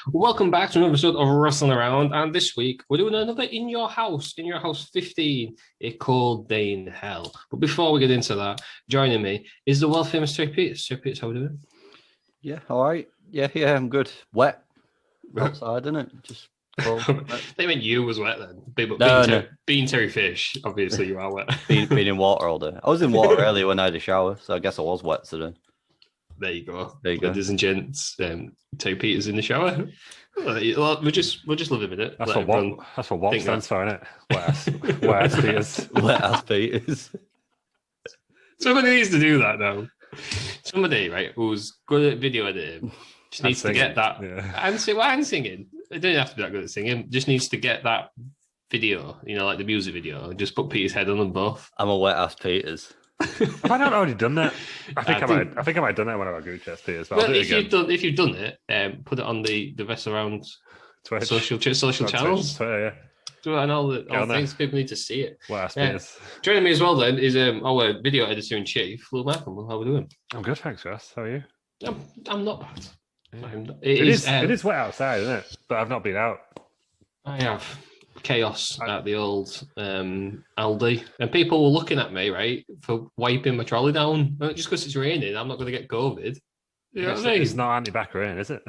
Welcome back to another episode of Wrestling Around, and this week we're doing another In Your House 15, A Cold Day in Hell. But before we get into that, joining me is the world-famous Terry Peters. Terry Peters, how are we doing? Yeah, all right. Yeah, I'm good. Wet outside, isn't it? Just cold. They meant you was wet then. Being Terry Fish, obviously you are wet. Been in water all day. I was in water earlier when I had a shower, so I guess I was wet today. There you go. There you go. Ladies and gents, Terry Peters in the shower. We'll just live a minute. That's what WAP stands for, isn't it? Wet ass Peters. Wet ass Peters. Somebody needs to do that now. Somebody, right, who's good at video editing, just needs to get that. Yeah. And singing. It doesn't have to be that good at singing. Just needs to get that video, like the music video, and just put Peter's head on them both. I'm a wet ass Peters. Have I not already done that? I think I might have done that one of our group chats, Peters. But well, if you've done it, put it on the Wrestle Around Twitch. social channels. Twitter, yeah. Do it on all the things. People need to see it. Peters. Joining me as well then is our video editor in chief, Lou Malcolm. How are we doing? I'm good, thanks, Ross. How are you? I'm not bad. Yeah. It is wet outside, isn't it? But I've not been out. I have chaos at the old Aldi, and people were looking at me right for wiping my trolley down. Just because it's raining, I'm not going to get COVID. You know what I mean? It's not anti-back rain, is it?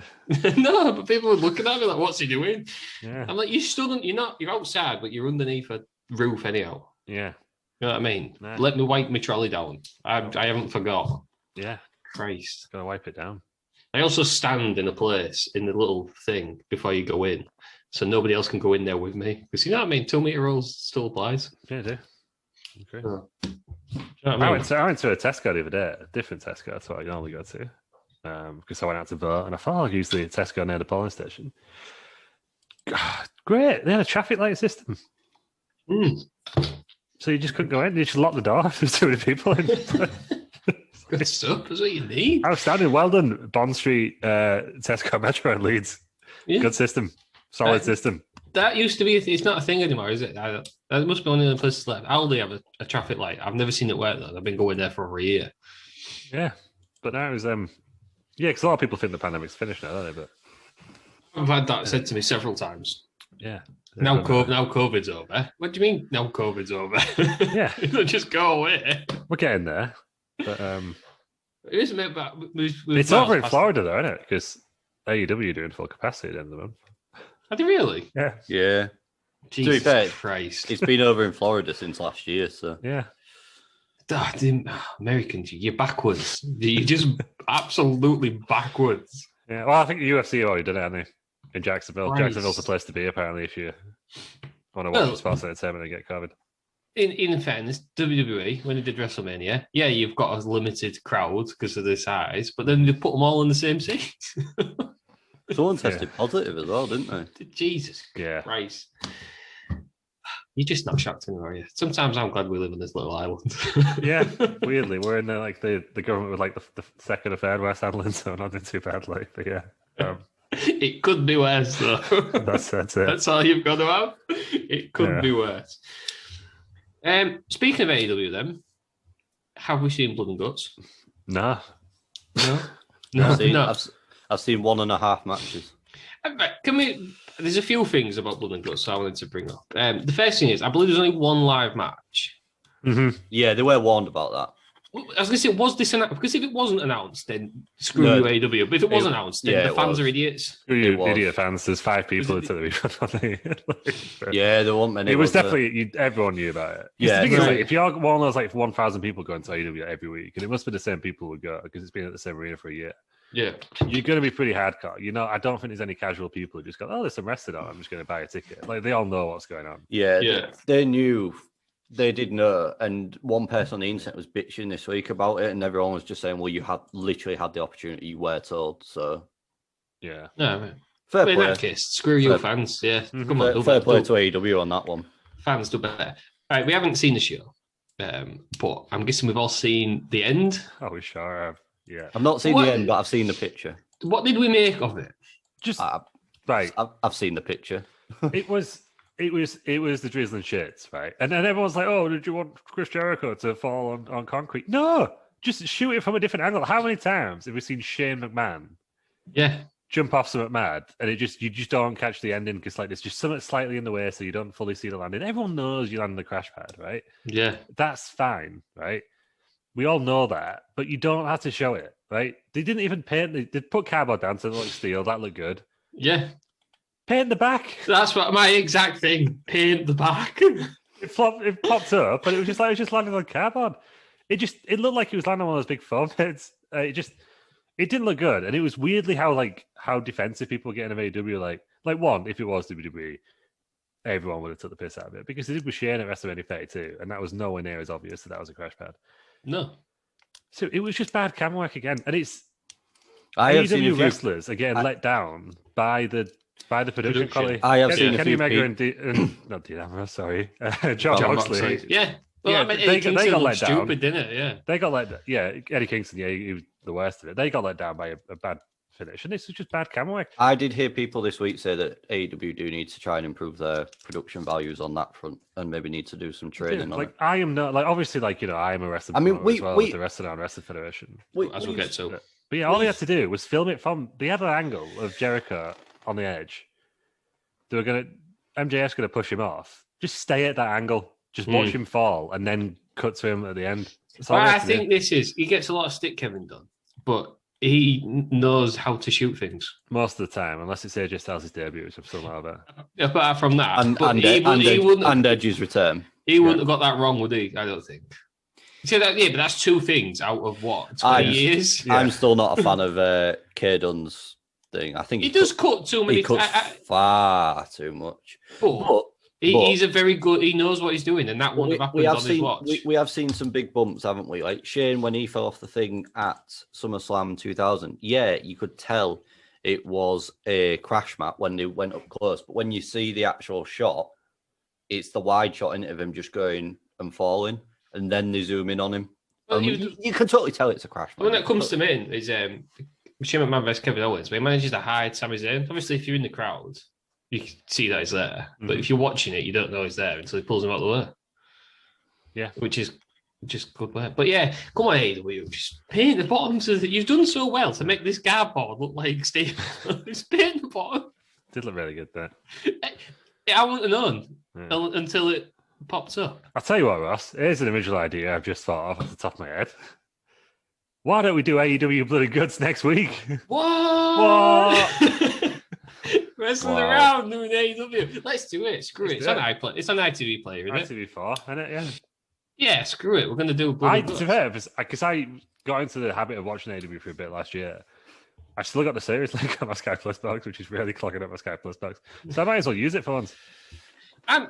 No, but people were looking at me like, "What's he doing?" Yeah. I'm like, you're outside, but you're underneath a roof anyhow. Yeah. You know what I mean? Nah. Let me wipe my trolley down. I haven't forgot. Yeah. Christ. Gotta wipe it down. I also stand in a place in the little thing before you go in, so nobody else can go in there with me. Because you know what I mean? 2 meter rules still applies. Yeah, I do. Okay. You know what I went to a Tesco the other day, a different Tesco. That's what I normally go to. Because I went out to vote and I thought I'd use the Tesco near the polling station. God, great. They had a traffic light system. So you just couldn't go in. You just locked the door. There's too many people in. Good stuff. That's what you need. Outstanding. Well done, Bond Street, Tesco Metro in Leeds. Yeah. Good system. Solid system. That used to be, it's not a thing anymore, is it? That must be one of the places left. Aldi have a traffic light. I've never seen it work though. I've been going there for over a year. Yeah. But now it's, because a lot of people think the pandemic's finished now, don't they? But I've had that said to me several times. Yeah. Now COVID's over. What do you mean now COVID's over? Yeah. Just go away. We're getting there. But it is a bit bad. It's over in Florida though, isn't it? Because AEW are doing full capacity at the end of the month. Are they really? Yeah. Yeah. Jesus to be fair, Christ. It's been over in Florida since last year, so yeah. Americans, you're backwards. You're just absolutely backwards. Yeah, well, I think the UFC have already done it, haven't they? In Jacksonville. Christ. Jacksonville's the place to be, apparently, if you want to watch sports entertainment and get COVID. In fairness, WWE, when they did WrestleMania, yeah, you've got a limited crowd because of the size, but then they put them all in the same seat. Someone tested positive as well, didn't they? Jesus Christ. You're just not shocked anymore, are you? Sometimes I'm glad we live on this little island. Yeah, weirdly. We're in the government with the second or third West Island, so not doing too badly. But yeah. It could be worse, though. That's it. That's all you've got to have. It could be worse. Speaking of AEW, then, have we seen Blood and Guts? No. I've seen 1.5 matches. Can we? There's a few things about Blood and Guts I wanted to bring up. The first thing is, I believe there's only one live match. Mm-hmm. Yeah, they were warned about that. I was going to say, was this announced? Because if it wasn't announced, then screw you, AEW. But if it was announced, then the fans are idiots. Screw you, idiot fans. There's 5 people who took the refund. Yeah, there weren't many. It was definitely, everyone knew about it. Yeah, if you're one of those 1,000 people going to AEW every week, and it must be the same people who go because it's been at the same arena for a year. Yeah, you're going to be pretty hardcore. I don't think there's any casual people who just go, "Oh, there's some wrestling on. I'm just going to buy a ticket." Like they all know what's going on. Yeah. They knew. They did know, and one person on the internet was bitching this week about it, and everyone was just saying, "Well, you had literally had the opportunity. You were told." So, yeah, no, fair play. In that case, screw you, fans. Yeah, come on, fair play to AEW on that one. Fans do better. All right, we haven't seen the show, but I'm guessing we've all seen the end. Oh, we sure have. Yeah, I've not seen the end, but I've seen the picture. What did we make of it? Right, I've seen the picture. It was the drizzling shits, right? And then everyone's like, "Oh, did you want Chris Jericho to fall on concrete?" No, just shoot it from a different angle. How many times have we seen Shane McMahon? Yeah, jump off something mad, and you just don't catch the ending because like there's just something slightly in the way, so you don't fully see the landing. Everyone knows you land on the crash pad, right? Yeah, that's fine, right? We all know that, but you don't have to show it, right? They didn't even paint. They put cardboard down to look steel. That looked good. Yeah, paint the back. That's what my exact thing. Paint the back. It popped up, but it was just landing on cardboard. It looked like it was landing on one of those big foam heads. It didn't look good, and it was weirdly how defensive people were getting of AEW. Like one, if it was WWE, everyone would have took the piss out of it because they did with Shane at WrestleMania 32, and that was nowhere near as obvious that was a crash pad. No, so it was just bad camera work again, and it's AEW wrestlers are getting let down by the production quality. I have seen Kenny Omega and not Dean Ambrose, sorry, John Moxley. Yeah. Well, yeah, I mean, they got let down. Stupid, didn't it? Yeah. They got let down. Yeah, Eddie Kingston, he was the worst of it. They got let down by a bad finish, and this was just bad camera work. I did hear people this week say that AEW do need to try and improve their production values on that front, and maybe need to do some training on it. I am not obviously I am a wrestler. I mean, with the Wrestling on Wrestling Federation, as we'll get to. But yeah, all they had to do was film it from the other angle of Jericho on the edge. MJF's gonna push him off. Just stay at that angle. Just watch him fall, and then cut to him at the end. I think he gets a lot of stick Kevin done, but he knows how to shoot things most of the time, unless it's AJ Styles' debut, which I'm still not about. Apart from that, and Edge's return, he wouldn't have got that wrong, would he? I don't think. So but that's two things out of what 20 years. Yeah. I'm still not a fan of K Dunn's thing. I think he does cut too many. He cuts far too much, but he's a very good. He knows what he's doing, and that wouldn't have happened on his watch. We have seen some big bumps, haven't we? Like Shane when he fell off the thing at SummerSlam 2000. Yeah, you could tell it was a crash mat when they went up close, but when you see the actual shot, it's the wide shot of him just going and falling, and then they zoom in on him. Well, you can totally tell it's a crash mat. When it comes to him, is Shane McMahon versus Kevin Owens, where he manages to hide Sami Zayn. Obviously, if you're in the crowd, you can see that he's there, but if you're watching it, you don't know he's there until he pulls him out the way. Yeah, which is just good work. But yeah, come on, AEW, just paint the bottom so that you've done so well to make this cardboard look like Steve. Just paint the bottom. Did look really good there. I wouldn't have known until it popped up. I'll tell you what, Ross. Here's an original idea I've just thought of off the top of my head. Why don't we do AEW Blood and Guts next week? What? Wrestling around doing AEW. Let's do it. Screw it. It's on iPlayer. It's on ITV Player, isn't it? ITV4, isn't it? Yeah. Yeah, screw it. We're going to do Blood and Guts. To be fair, because I got into the habit of watching AEW for a bit last year. I still got the series link on my Sky Plus box, which is really clogging up my Sky Plus box. So I might as well use it for once. I'm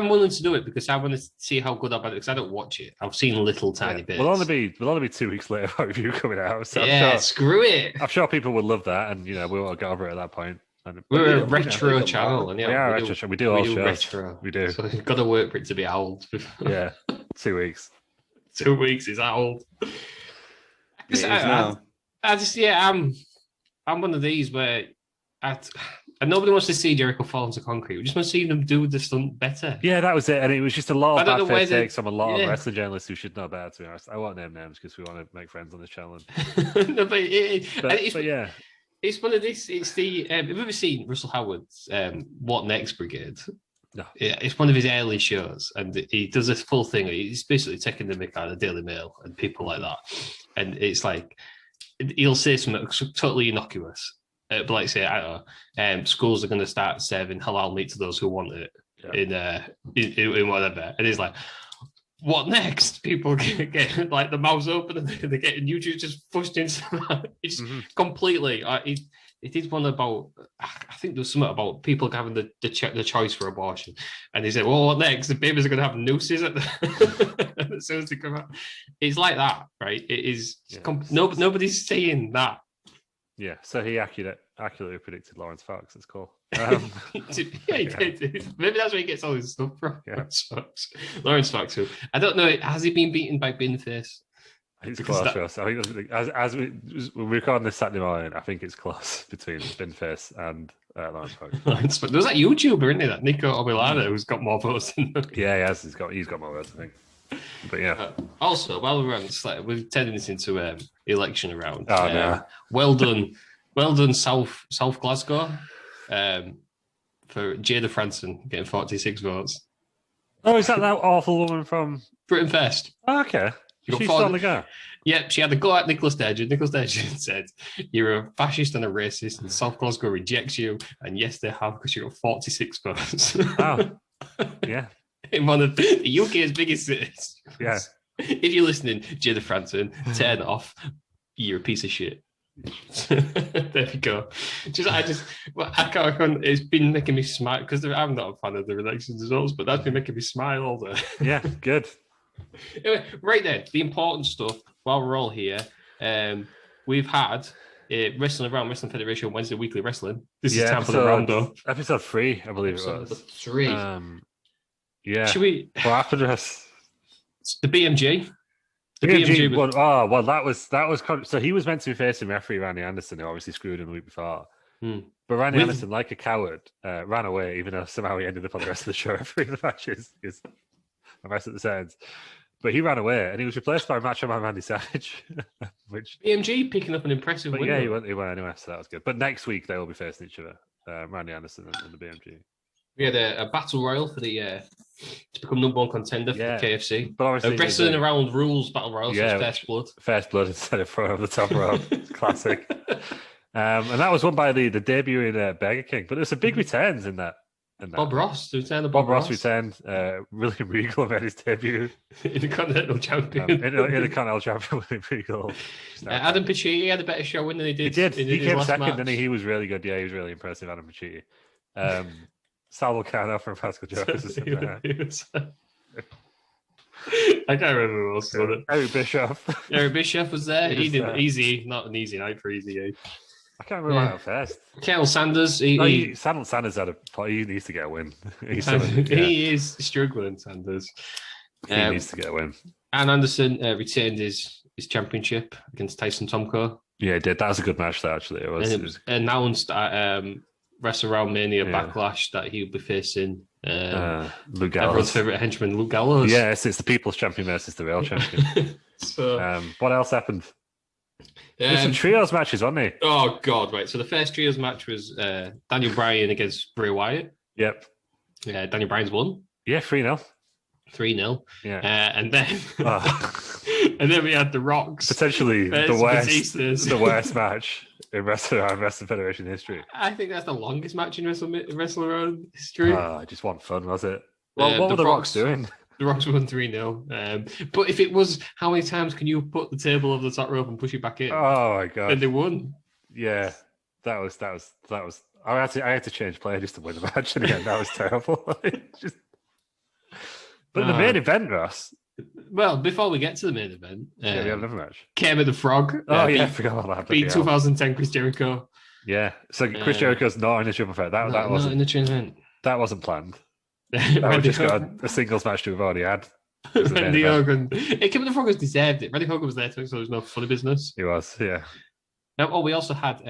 willing to do it because I want to see how good I'm at it because I don't watch it. I've seen little tiny bits. We'll only be 2 weeks later for review coming out. So screw it. I'm sure people will love that, and we won't get over it at that point. We're a retro channel, and we are a retro channel. We do all shows. Retro. We do. So you've got to work for it to be old. Yeah, 2 weeks. 2 weeks is old. I'm one of these where and nobody wants to see Jericho fall into concrete. We just want to see them do the stunt better. Yeah, that was it. And it was just a lot of bad fair takes from a lot of wrestling journalists who should know better, to be honest. I won't name names because we want to make friends on this channel. Yeah. It's one of these. It's the. Have you ever seen Russell Howard's What Next Brigade? No. Yeah, it's one of his early shows, and he does this full thing. He's basically taking the mick out of the Daily Mail and people like that. And it's like, he'll say something totally innocuous. But like say, I don't know, schools are going to start serving halal meat to those who want it in whatever. And it's like, what next? People get like the mouths open and they're getting YouTube just pushed into that. It's completely. It is one about. I think there's something about people having the choice for abortion, and he said, "Well, what next? The babies are going to have nooses as soon as they come out." It's like that, right? It is. Nobody's saying that. Yeah, so he accurately predicted Lawrence Fox. It's cool. He did. Maybe that's where he gets all his stuff from. Yeah. Lawrence Fox. Who I don't know. Has he been beaten by Binface? It's close for us. I think as we're recording this Saturday morning, I think it's close between Binface and Lawrence Fox. There was that YouTuber, isn't he? That Nico Obilada, who's got more votes than him. Yeah, he has. He's got more votes, I think. But yeah. Also, while we're on, we're turning this into election round. Oh no! Well done, South Glasgow, for Jada Franson getting 46 votes. Oh, is that awful woman from Britain Fest? Oh, okay. She's still on the go. Yep, she had a go at Nicola Sturgeon. Nicola Sturgeon said, "You're a fascist and a racist, and South Glasgow rejects you." And yes, they have, because you got 46 votes. Oh, yeah. In one of the UK's biggest cities. Yeah. If you're listening, Jada Franson, turn it off. You're a piece of shit. There we go. I can't. It's been making me smile because I'm not a fan of the elections results, but that's been making me smile all day. Yeah, good. Anyway, right then, the important stuff. While we're all here, we've had Wrestling Around Wrestling Federation Wednesday Weekly Wrestling. This is time for the roundup. Episode 3, I believe it was. 3. Yeah. Should we? What happened to us? The BMG. The BMG was... well, that was so he was meant to be facing referee Randy Anderson, who obviously screwed him the week before. But Randy Anderson, like a coward, ran away, even though somehow he ended up on the rest of the show refereeing the matches. Because I messed at the ends. But he ran away, and he was replaced by Macho Man Randy Savage. Which BMG picking up an impressive win. Yeah, he went anyway, so that was good. But next week they will be facing each other, Randy Anderson and the BMG. We had a battle royal for the to become number 1 contender for the KFC. But obviously, Wrestling Around Rules battle royal, so First Blood. First Blood instead of throwing over the top rope. Classic. And that was won by the debuting Becker King. But there's some big returns in that. Bob Ross, the return of Bob Ross returned. William Regal made his debut. Intercontinental Champion. Intercontinental Champion, William Regal. Adam Pacitti had a better show than he did. He did. He came second, didn't he? He was really good. Yeah, he was really impressive, Adam Pacitti. Sal Volcano from Pascal Jones. I can't remember who else was it. Eric Bischoff. Eric Bischoff was there. He did not an easy night for Easy. I can't remember who first. Colonel Sanders. Sanders had he needs to get a win. He is struggling, Sanders. He needs to get a win. And Anderson retained his championship against Tyson Tomko. Yeah, he did. That was a good match, though, actually. It was announced at WrestleMania Backlash that he'll be facing Luke Gallows. Everyone's favourite henchman, Luke Gallows. Yes, it's the People's Champion versus the Real Champion. So, what else happened? There's some trios matches, wasn't there? Oh, God, right. So the first trios match was Daniel Bryan against Bray Wyatt. Yep. Daniel Bryan's won. Yeah, 3-0. 3-0. Yeah. And then and then we had the Rocks. Potentially the worst match in Wrestling Federation history. I think that's the longest match in Wrestling history. Just one fun, was it? Well, what were the Rocks doing? The Rocks won 3-0. But if it was, how many times can you put the table over the top rope and push it back in? Oh my God! Then they won. Yeah, that was. I had to change player just to win the match, and again, that was terrible. But the main event, Ross. Well, before we get to the main event, we have another match. Kermit the Frog. I forgot about that. Beat 2010 Chris Jericho. Yeah, so Chris Jericho's not in the triple threat. That wasn't not in the triple threat. That wasn't planned. That just got a singles match we've already had. Randy Hogan. Kermit the Frog has deserved it. Randy Hogan was there too, so there's no funny business. He was, yeah. We also had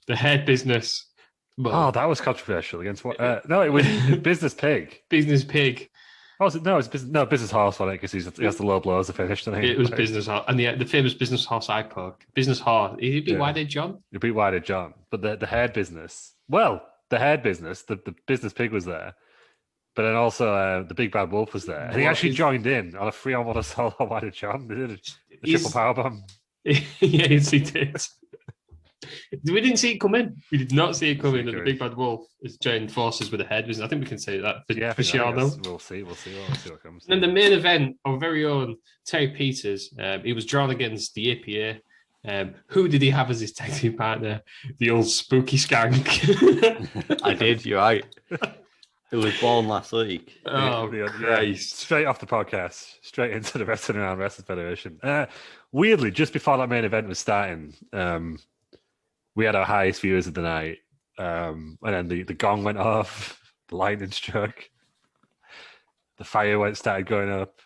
the Head Business. Well, that was controversial against what? No, it was Business Pig. Business Pig. Oh, was it? No, it's Business Horse, wasn't it? Because he has the low blows to finish, doesn't he? It was Business Horse. And the famous Business Horse eye poke. Business Horse. He beat Whitehead John? He beat Whitehead John. But the Head Business. Well, the Head Business, the Business Pig was there. But then also the Big Bad Wolf was there. And he actually joined in on a 3-on-1 assault on Whitehead John. They did a triple powerbomb. Yes, he did. We didn't see it coming. We did not see it coming that the Big Bad Wolf is joining forces with the Head Business. I think we can say that for sure now. We'll see what comes. And then the main event, our very own Terry Peters, he was drawn against the APA. Who did he have as his tag team partner? The old spooky skank. I did, you're right. Who was born last week. Oh, Christ. Straight off the podcast, straight into the Wrestling Around Wrestling Federation. Weirdly, just before that main event was starting, we had our highest viewers of the night. And then the gong went off, the lightning struck, the fire started going up.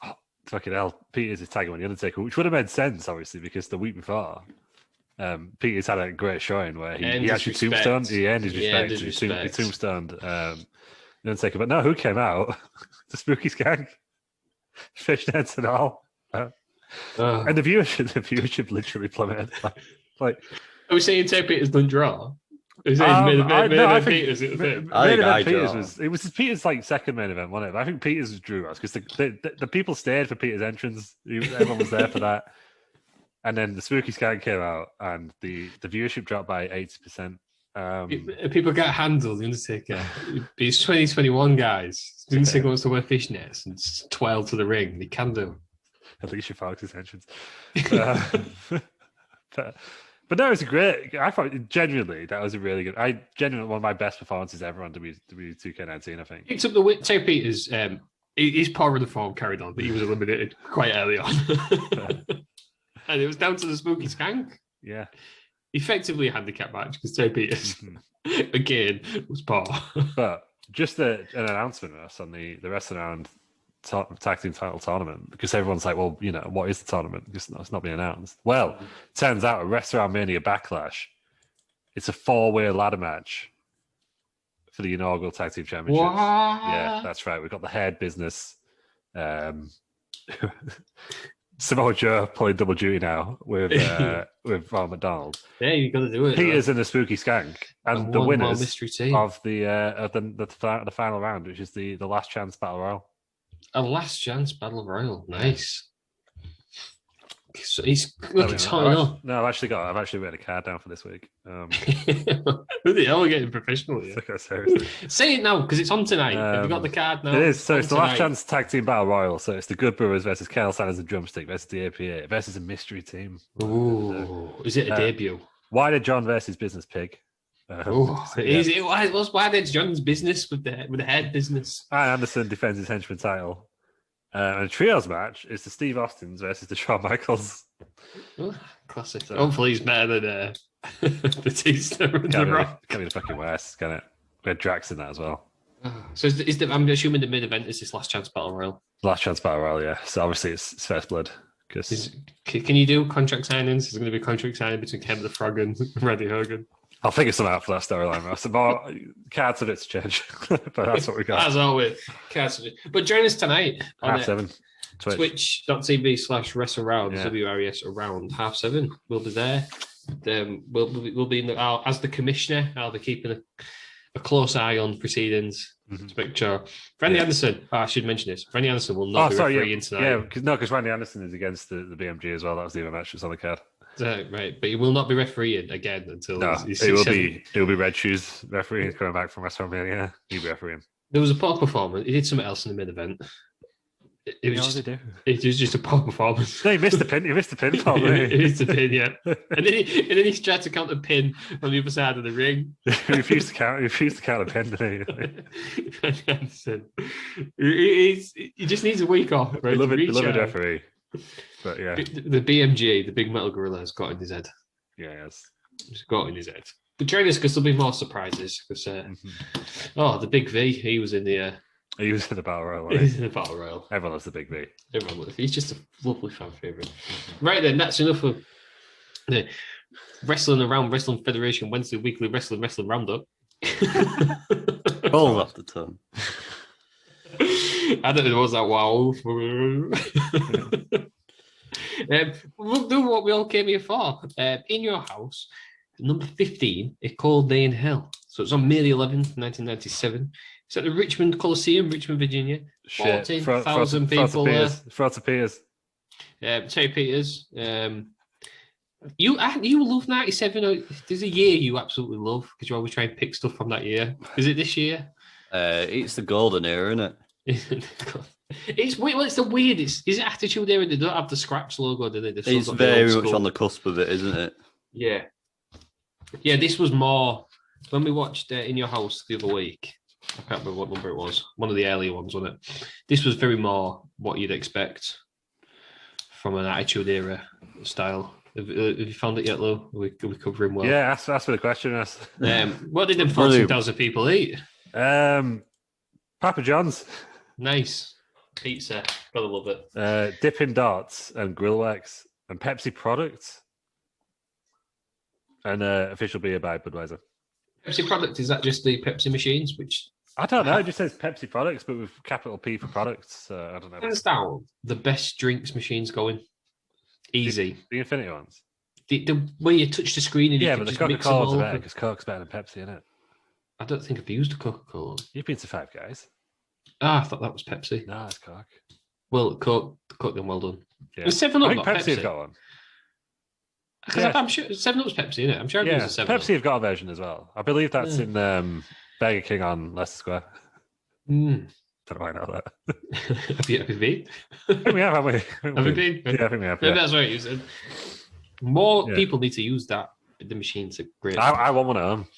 Oh, fucking hell, Peters is tagging on the Undertaker, which would have made sense, obviously, because the week before, Peters had a great showing where he actually tombstoned. He ended his respect. He tombstoned the Undertaker. But no, who came out? The Spooky Skank. fishnets and all. And the viewership literally plummeted. Like, are we saying Ted Peters done draw? Is main event Peters? It was Peters' like second main event, wasn't it? But I think Peters drew us because the people stayed for Peters' entrance. Everyone was there for that. And then the Spooky Scan came out, and the viewership dropped by 80%. People get handled. The Undertaker. It's 2021, guys. The Undertaker wants to wear fishnets and twirl to the ring. He can do. Alicia Fox's entrance. But no, it was a great. I thought genuinely that was a really good. Genuinely one of my best performances ever on W2K19. I think. Picked up the Ted Peters. His power of the form carried on, but he was eliminated quite early on, and it was down to the Spooky Skank. Yeah, effectively a handicap match because Ted Peters again was poor. But just an announcement us on the Wrestling Around tag team title tournament, because everyone's like, well, what is the tournament? It's not being announced. Well, turns out at WrestleMania Backlash, it's a 4-way ladder match for the inaugural tag team championship. What? Yeah, that's right. We've got the Head Business, Samoa Joe pulling double duty now with Ronald McDonald. Yeah, you got to do it. Peters and the Spooky Skank, and the winners of the final round, which is the last chance battle royal. A last chance battle royal, nice. So he's looking tied up. No, I've actually written a card down for this week. Who the hell are getting professional here? Seriously. Say it now because it's on tonight. Have you got the card now? It is. So it's the last chance tag team battle royal. So it's the Good Brothers versus Colonel Sanders and Drumstick versus the APA versus a mystery team. Ooh, is it a debut? Why did John versus Business Pig? Why did John's business with the Head Business? And Anderson defends his henchman title. And a trios match is the Steve Austins versus the Shawn Michaels. Oh, classic. So, hopefully he's better than Batista and The Rock. Can't be the fucking worst, can it? We had Drax in that as well. So I'm assuming the main event is this last chance battle royal. Last chance battle royal, yeah. So obviously it's first blood. Can you do contract signings? Is there going to be a contract signing between Kevin the Frog and Randy Hogan? I'll figure something out for that storyline, Ross. About cards of its change, but that's what we got. As always, cards of it. But join us tonight on 7:30. Twitch.tv/WrestleRound, WRES around 7:30. We'll be there. We'll be in as the commissioner. I'll be keeping a close eye on proceedings to make sure. Randy Anderson, I should mention this. Randy Anderson will not be refereeing tonight. Yeah, because Randy Anderson is against the BMG as well. That was the other match that's on the card. Right, but he will not be refereeing again until it will be Red Shoes refereeing. He's coming back from WrestleMania. He'll be refereeing. There was a poor performance. He did something else in the main event. It was just a poor performance. No, he missed the pin. He missed the pin. He missed the pin, yeah. And then he tried to count a pin on the other side of the ring. He refused to count a pin, didn't he? He just needs a week off. Right, beloved referee. But yeah, the BMG, the Big Metal Gorilla, has got in his head. Yeah, yes, he's got in his head. But join us because there'll be more surprises. Because the Big V, he was in the. He was in the battle royal. He's in the battle royal. Everyone loves the Big V. Everyone loves. He's just a lovely fan favorite. Right then, that's enough of the Wrestling Federation Wednesday weekly wrestling roundup. All off the tongue. I don't know what's that. Wow. We'll do what we all came here for. In Your House, number 15, A Cold Day in Hell. So it's on May the 11th, 1997. It's at the Richmond Coliseum, Richmond, Virginia. 14,000 people there. Front of Peters. Terry Peters. You love 97. There's a year you absolutely love because you always try and pick stuff from that year. Is it this year? It's the golden era, isn't it? It's weird. Well, it's the weird. Is it Attitude Era? They don't have the Scraps logo, do they? It's very much on the cusp of it, isn't it? Yeah. Yeah, this was more when we watched In Your House the other week. I can't remember what number it was. One of the earlier ones, wasn't it? This was very more what you'd expect from an Attitude Era style. Have you found it yet, Lou? Are we covering well? Yeah, ask for the question. What did them 14,000 people eat? Papa John's. Nice. Pizza. Gotta love it. Dippin' Dots and Grill Wax and Pepsi products. And official beer by Budweiser. Pepsi product, is that just the Pepsi machines? Which I don't know. It just says Pepsi products, but with capital P for products. I don't know. Hands down, the best drinks machines going. Easy. The Infinity ones. The where you touch the screen and yeah, you but can the just mix them Coca-Cola's all are better up. because Coke's better than Pepsi, isn't it? I don't think I've used a Coca-Cola. You've been to Five Guys. I thought that was Pepsi. No, it's Coke. Well, Coke then well done. Yeah. Was 7 Up I think not Pepsi's Pepsi? got one. Because I'm sure 7 Up's Pepsi, isn't it? I'm sure I've Yeah, used a 7 Pepsi have got a version as well. I believe that's in Burger King on Leicester Square. Mm. Don't know why I know that. Have you been? I think we have, haven't we? Have you been? Yeah, I think we have. Maybe Yeah. that's right. You said more people need to use the machines are great. I want one at home.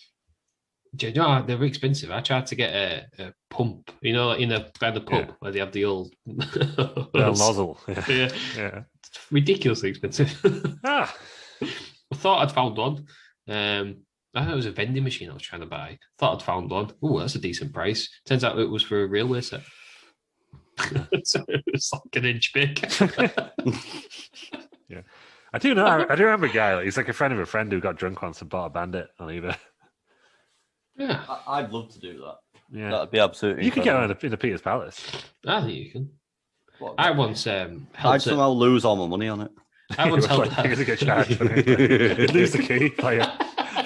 Do you know, they're expensive. I tried to get a pump, by the pub where they have the old nozzle. Yeah. It's ridiculously expensive. I thought I'd found one. I thought it was a vending machine I was trying to buy. Thought I'd found one. Oh, that's a decent price. Turns out it was for a railway set. So it was like an inch big. Yeah. I do know. I do remember a guy. He's like a friend of a friend who got drunk once and bought a Bandit on eBay. Yeah, I'd love to do that. Yeah, That'd be absolutely. You could get one in the Peter's Palace. I think you can. What? I once I'd helped. somehow lose all my money on it. I once helped. You're gonna get charged. You'd lose the key. Like,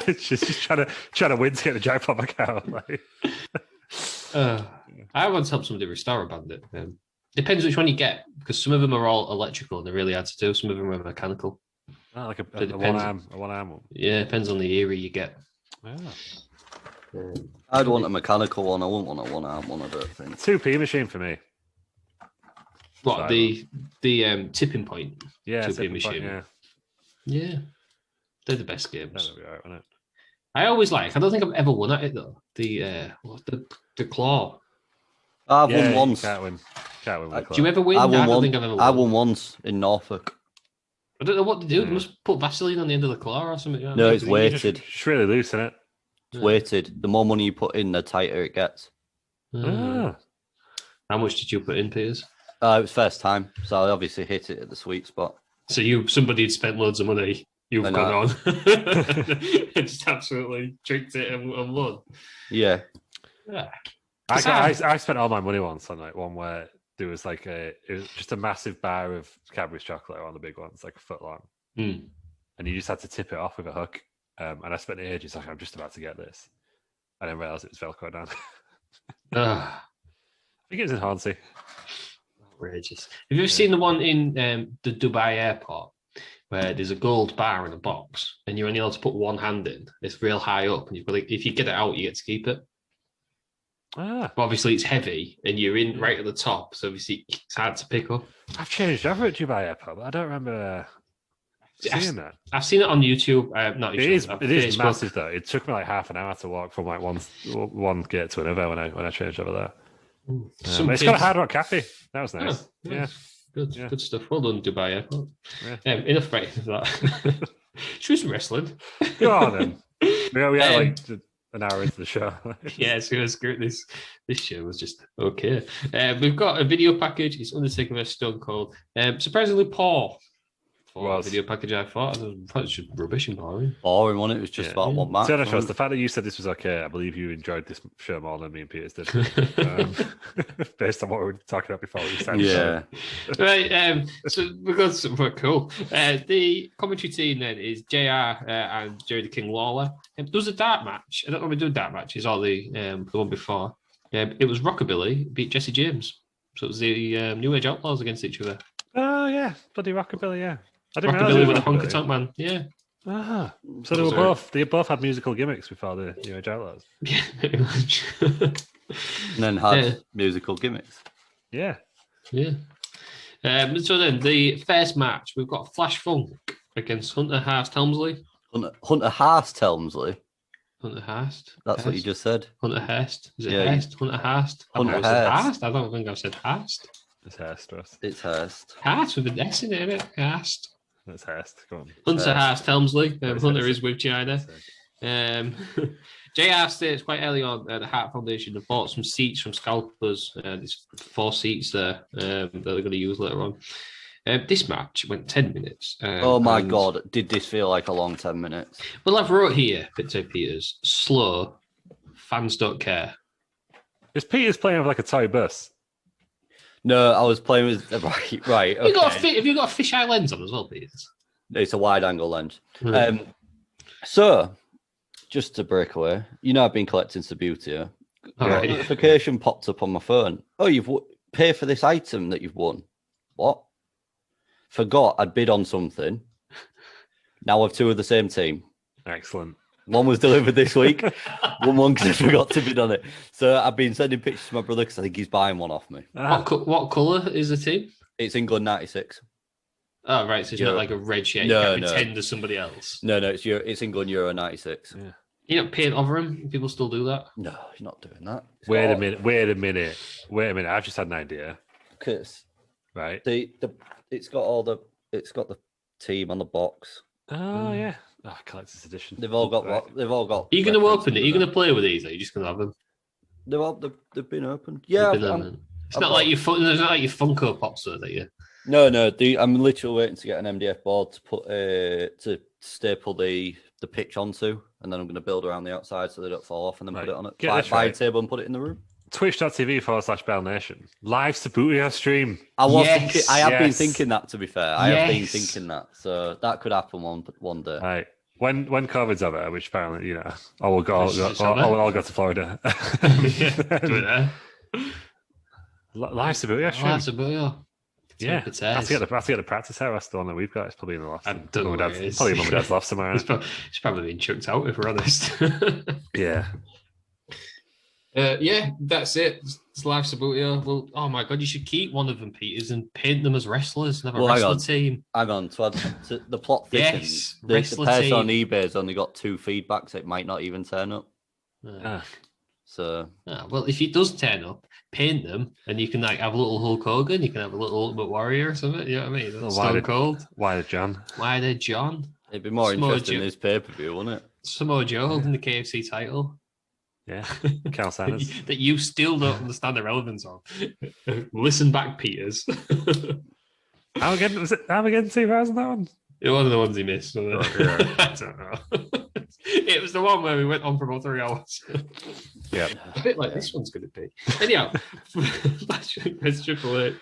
it's just trying to win to get the jackpot back out. Like. I once helped somebody restore a Bandit. Depends which one you get, because some of them are all electrical and they're really hard to do. Some of them are mechanical. Oh, like a one arm one. Yeah, depends on the era you get. Oh. I'd want a mechanical one. I wouldn't want a one-arm one. I don't think. 2p machine for me. What, the tipping point? Yeah, 2p machine. Yeah, they're the best games. That'll be alright, won't it? I always like. I don't think I've ever won at it though. The claw. I've won once. Can't win with claw. Do you ever win? I don't think I've ever won. I won once in Norfolk. I don't know what to do. They must put Vaseline on the end of the claw or something. No, it's weighted. It's really loose, isn't it? It's weighted. The more money you put in, the tighter it gets. Ah. How much did you put in, Piers? It was first time, so I obviously hit it at the sweet spot. So somebody had spent loads of money. You've gone on and just absolutely tricked it and won. Yeah. I spent all my money once on like one where there was like it was just a massive bar of Cadbury's chocolate, one of the big ones, like a foot long, and you just had to tip it off with a hook. And I spent ages like I'm just about to get this, I didn't realize it was Velcro down. I think it was in Hornsey. Outrageous. Have you ever seen the one in the Dubai airport where there's a gold bar in a box and you're only able to put one hand in? It's real high up, and you've got if you get it out, you get to keep it. But obviously it's heavy and you're in right at the top, so obviously it's hard to pick up. I've changed over at Dubai airport, but I don't remember seeing that. I've seen it on YouTube. Not YouTube. It is massive though. It took me like half an hour to walk from like one gate to another when I changed over there. It's got a Hard Rock Cafe. That was nice. Yeah. Good stuff. Well done, Dubai airport. Enough break for that. Should we some wrestling? Go on then. We had like an hour into the show. So it was great. This show was just okay. We've got a video package. It's Undertaker vs Stone Cold. Surprisingly poor for a video package. I thought it was just rubbish and boring. Boring one. It was just about one match. The fact that you said this was okay, I believe you enjoyed this show more than me and Peters did. Based on what we were talking about before we started. Yeah. Right. So we've got something cool. The commentary team then is JR and Jerry the King Lawler. There was a dark match. I don't know if we do dark matches or the one before. It was Rockabilly beat Jesse James. So it was the New Age Outlaws against each other. Oh yeah, bloody Rockabilly, yeah. I didn't Rockabilly with a honky tonk man, yeah. So they both had musical gimmicks before the New Age Outlaws. Yeah, pretty much. And then had musical gimmicks. Yeah. So then the first match, we've got Flash Funk against Hunter Hearst Helmsley. Hunter Hearst Helmsley. Hunter Hearst. That's what you just said. Hunter Hearst. Is it Hearst? Hunter Hearst. Hunter Hearst. I don't think I've said Hearst. It's Hearst, Russ. It's Hearst. Hearst with an S in it, isn't it? Hearst. It's Hearst. Go on. Hunter Hearst Helmsley. Hunter is with China. JR states quite early on the Hart Foundation have bought some seats from scalpers. There's 4 seats there that they're going to use later on. This match went 10 minutes. Oh my God. Did this feel like a long 10 minutes? Well, I've wrote here, Victor Peters, slow, fans don't care. Is Peter's playing with like a toy bus? No, I was playing with right. Okay. Have you got a fisheye lens on as well, Peter? It's a wide angle lens. So, just to break away, I've been collecting Subbuteo. A notification popped up on my phone. Oh, you've paid for this item that you've won. What? Forgot I'd bid on something. Now I've 2 of the same team. Excellent. One was delivered this week. one because I forgot to bid on it. So I've been sending pictures to my brother because I think he's buying one off me. What colour is the team? It's England 96. Oh, right. So it's not like a red shirt. You can't pretend to somebody else. No, it's England Euro 96. Yeah. You don't paint over him? People still do that? No, you're not doing that. Wait a minute. I've just had an idea. Because right, it's got the team on the box. Oh yeah. Oh, collector's edition. They've all got. Are you going to open it? Are you going to play with these? Or are you just going to have them? They've been opened. Yeah, it's not like your Funko Pops, are they? No. I'm literally waiting to get an MDF board to put to staple the pitch onto, and then I'm going to build around the outside so they don't fall off, and then put it on a side table and put it in the room. Twitch.tv/Bell Nation live Subbuteo stream. I have been thinking that. To be fair, I have been thinking that, so that could happen one day. Right. When COVID's over, which apparently all go to Florida. Do it there. Live Subbuteo stream. Live Subbuteo. Yeah, I have to get the practice house the one that we've got. It's probably in the loft. Probably mum and dad's loft somewhere. It's probably been chucked out if we're honest. Yeah. That's it. It's live Subbuteo. Well, oh my god, you should keep one of them, Peters, and paint them as wrestlers and have a wrestler team. Hang on, so the plot thickens. The person on eBay has only got 2 feedbacks. It might not even turn up. Well, if it does turn up, paint them, and you can have a little Hulk Hogan. You can have a little Ultimate Warrior or something. You know what I mean? Stone Cold. Why John? It'd be more interesting in his pay-per-view, wouldn't it? Samoa Joe holding the KFC title. Yeah, Carl Sanders. that you still don't understand the relevance of. Listen back, Peters. Armageddon 2000, that one? It was one of the ones he missed. I don't know. It was the one where we went on for about 3 hours. Yeah. A bit like this one's going to be. Anyhow, that's Triple H.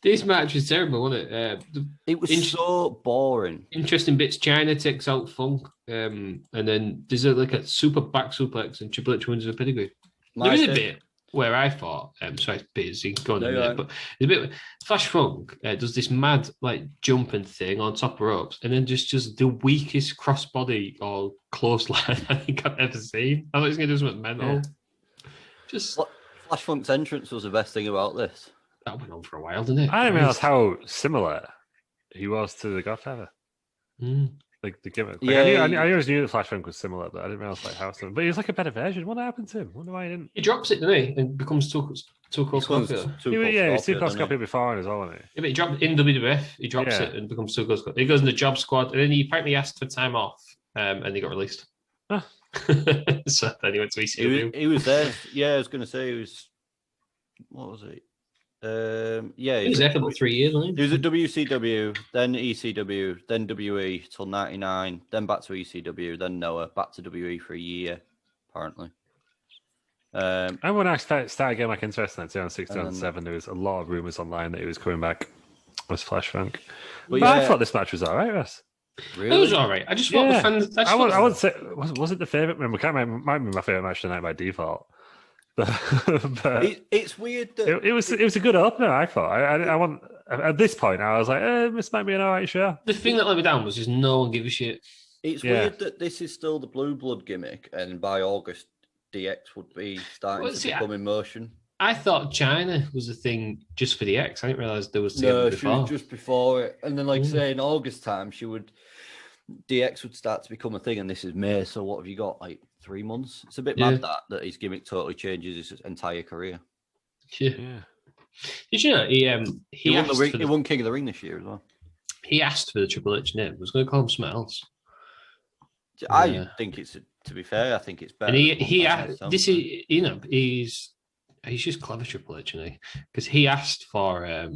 This match was terrible, wasn't it? It was so boring. Interesting bits. China takes out Funk, and then there's a super back suplex, and Triple H wins the pedigree. There was a bit where I thought, sorry, Peters, you can go on a minute, but there's a bit Flash Funk does this mad jumping thing on top of ropes, and then just the weakest crossbody or clothesline I think I've ever seen. I thought he was going to do something mental. Yeah. Flash Funk's entrance was the best thing about this. That went on for a while, didn't it? I didn't realize how similar he was to the Godfather. Mm. Like the gimmick. I always knew that Flash Funk was similar, but I didn't realize how similar. But he was a better version. What happened to him? I wonder why he didn't. He drops it, doesn't he? And becomes Too Cold Scorpio. He was Too Cold Scorpio before as well, wasn't he? Yeah, but he dropped in WWF. He drops it and becomes Too Cold Scorpio. He goes in the job squad, and then he apparently asked for time off, and he got released. Huh. So then he went to ECW. He was there. Yeah, I was going to say he was. What was it? He was there for about 3 years, wasn't he? He was at WCW, then ECW, then WE till 99, then back to ECW, then Noah, back to WE for a year, apparently. And when I started getting back interested in 2006, 2007, there was a lot of rumours online that he was coming back as Flash Funk. But I thought this match was all right, Russ. Really? It was all right. I just want the fans. I wouldn't say was it the favourite? It might be my favourite match tonight by default. But it's weird that it was a good opener. I thought. I want at this point. I was like, this might be an alright show. The thing that let me down was just no one give a shit. It's weird that this is still the Blue Blood gimmick, and by August, DX would be starting to become in motion. I thought China was a thing just for DX. I didn't realise there was. She was just before it, and then say in August time, DX would start to become a thing, and this is May. So what have you got? 3 months? It's a bit mad that his gimmick totally changes his entire career. Yeah. Did you know he won King of the Ring this year as well? He asked for the Triple H name. I was going to call him something else. I think it's to be fair. I think it's better. And he's just clever, Triple H, isn't he? Because he asked for a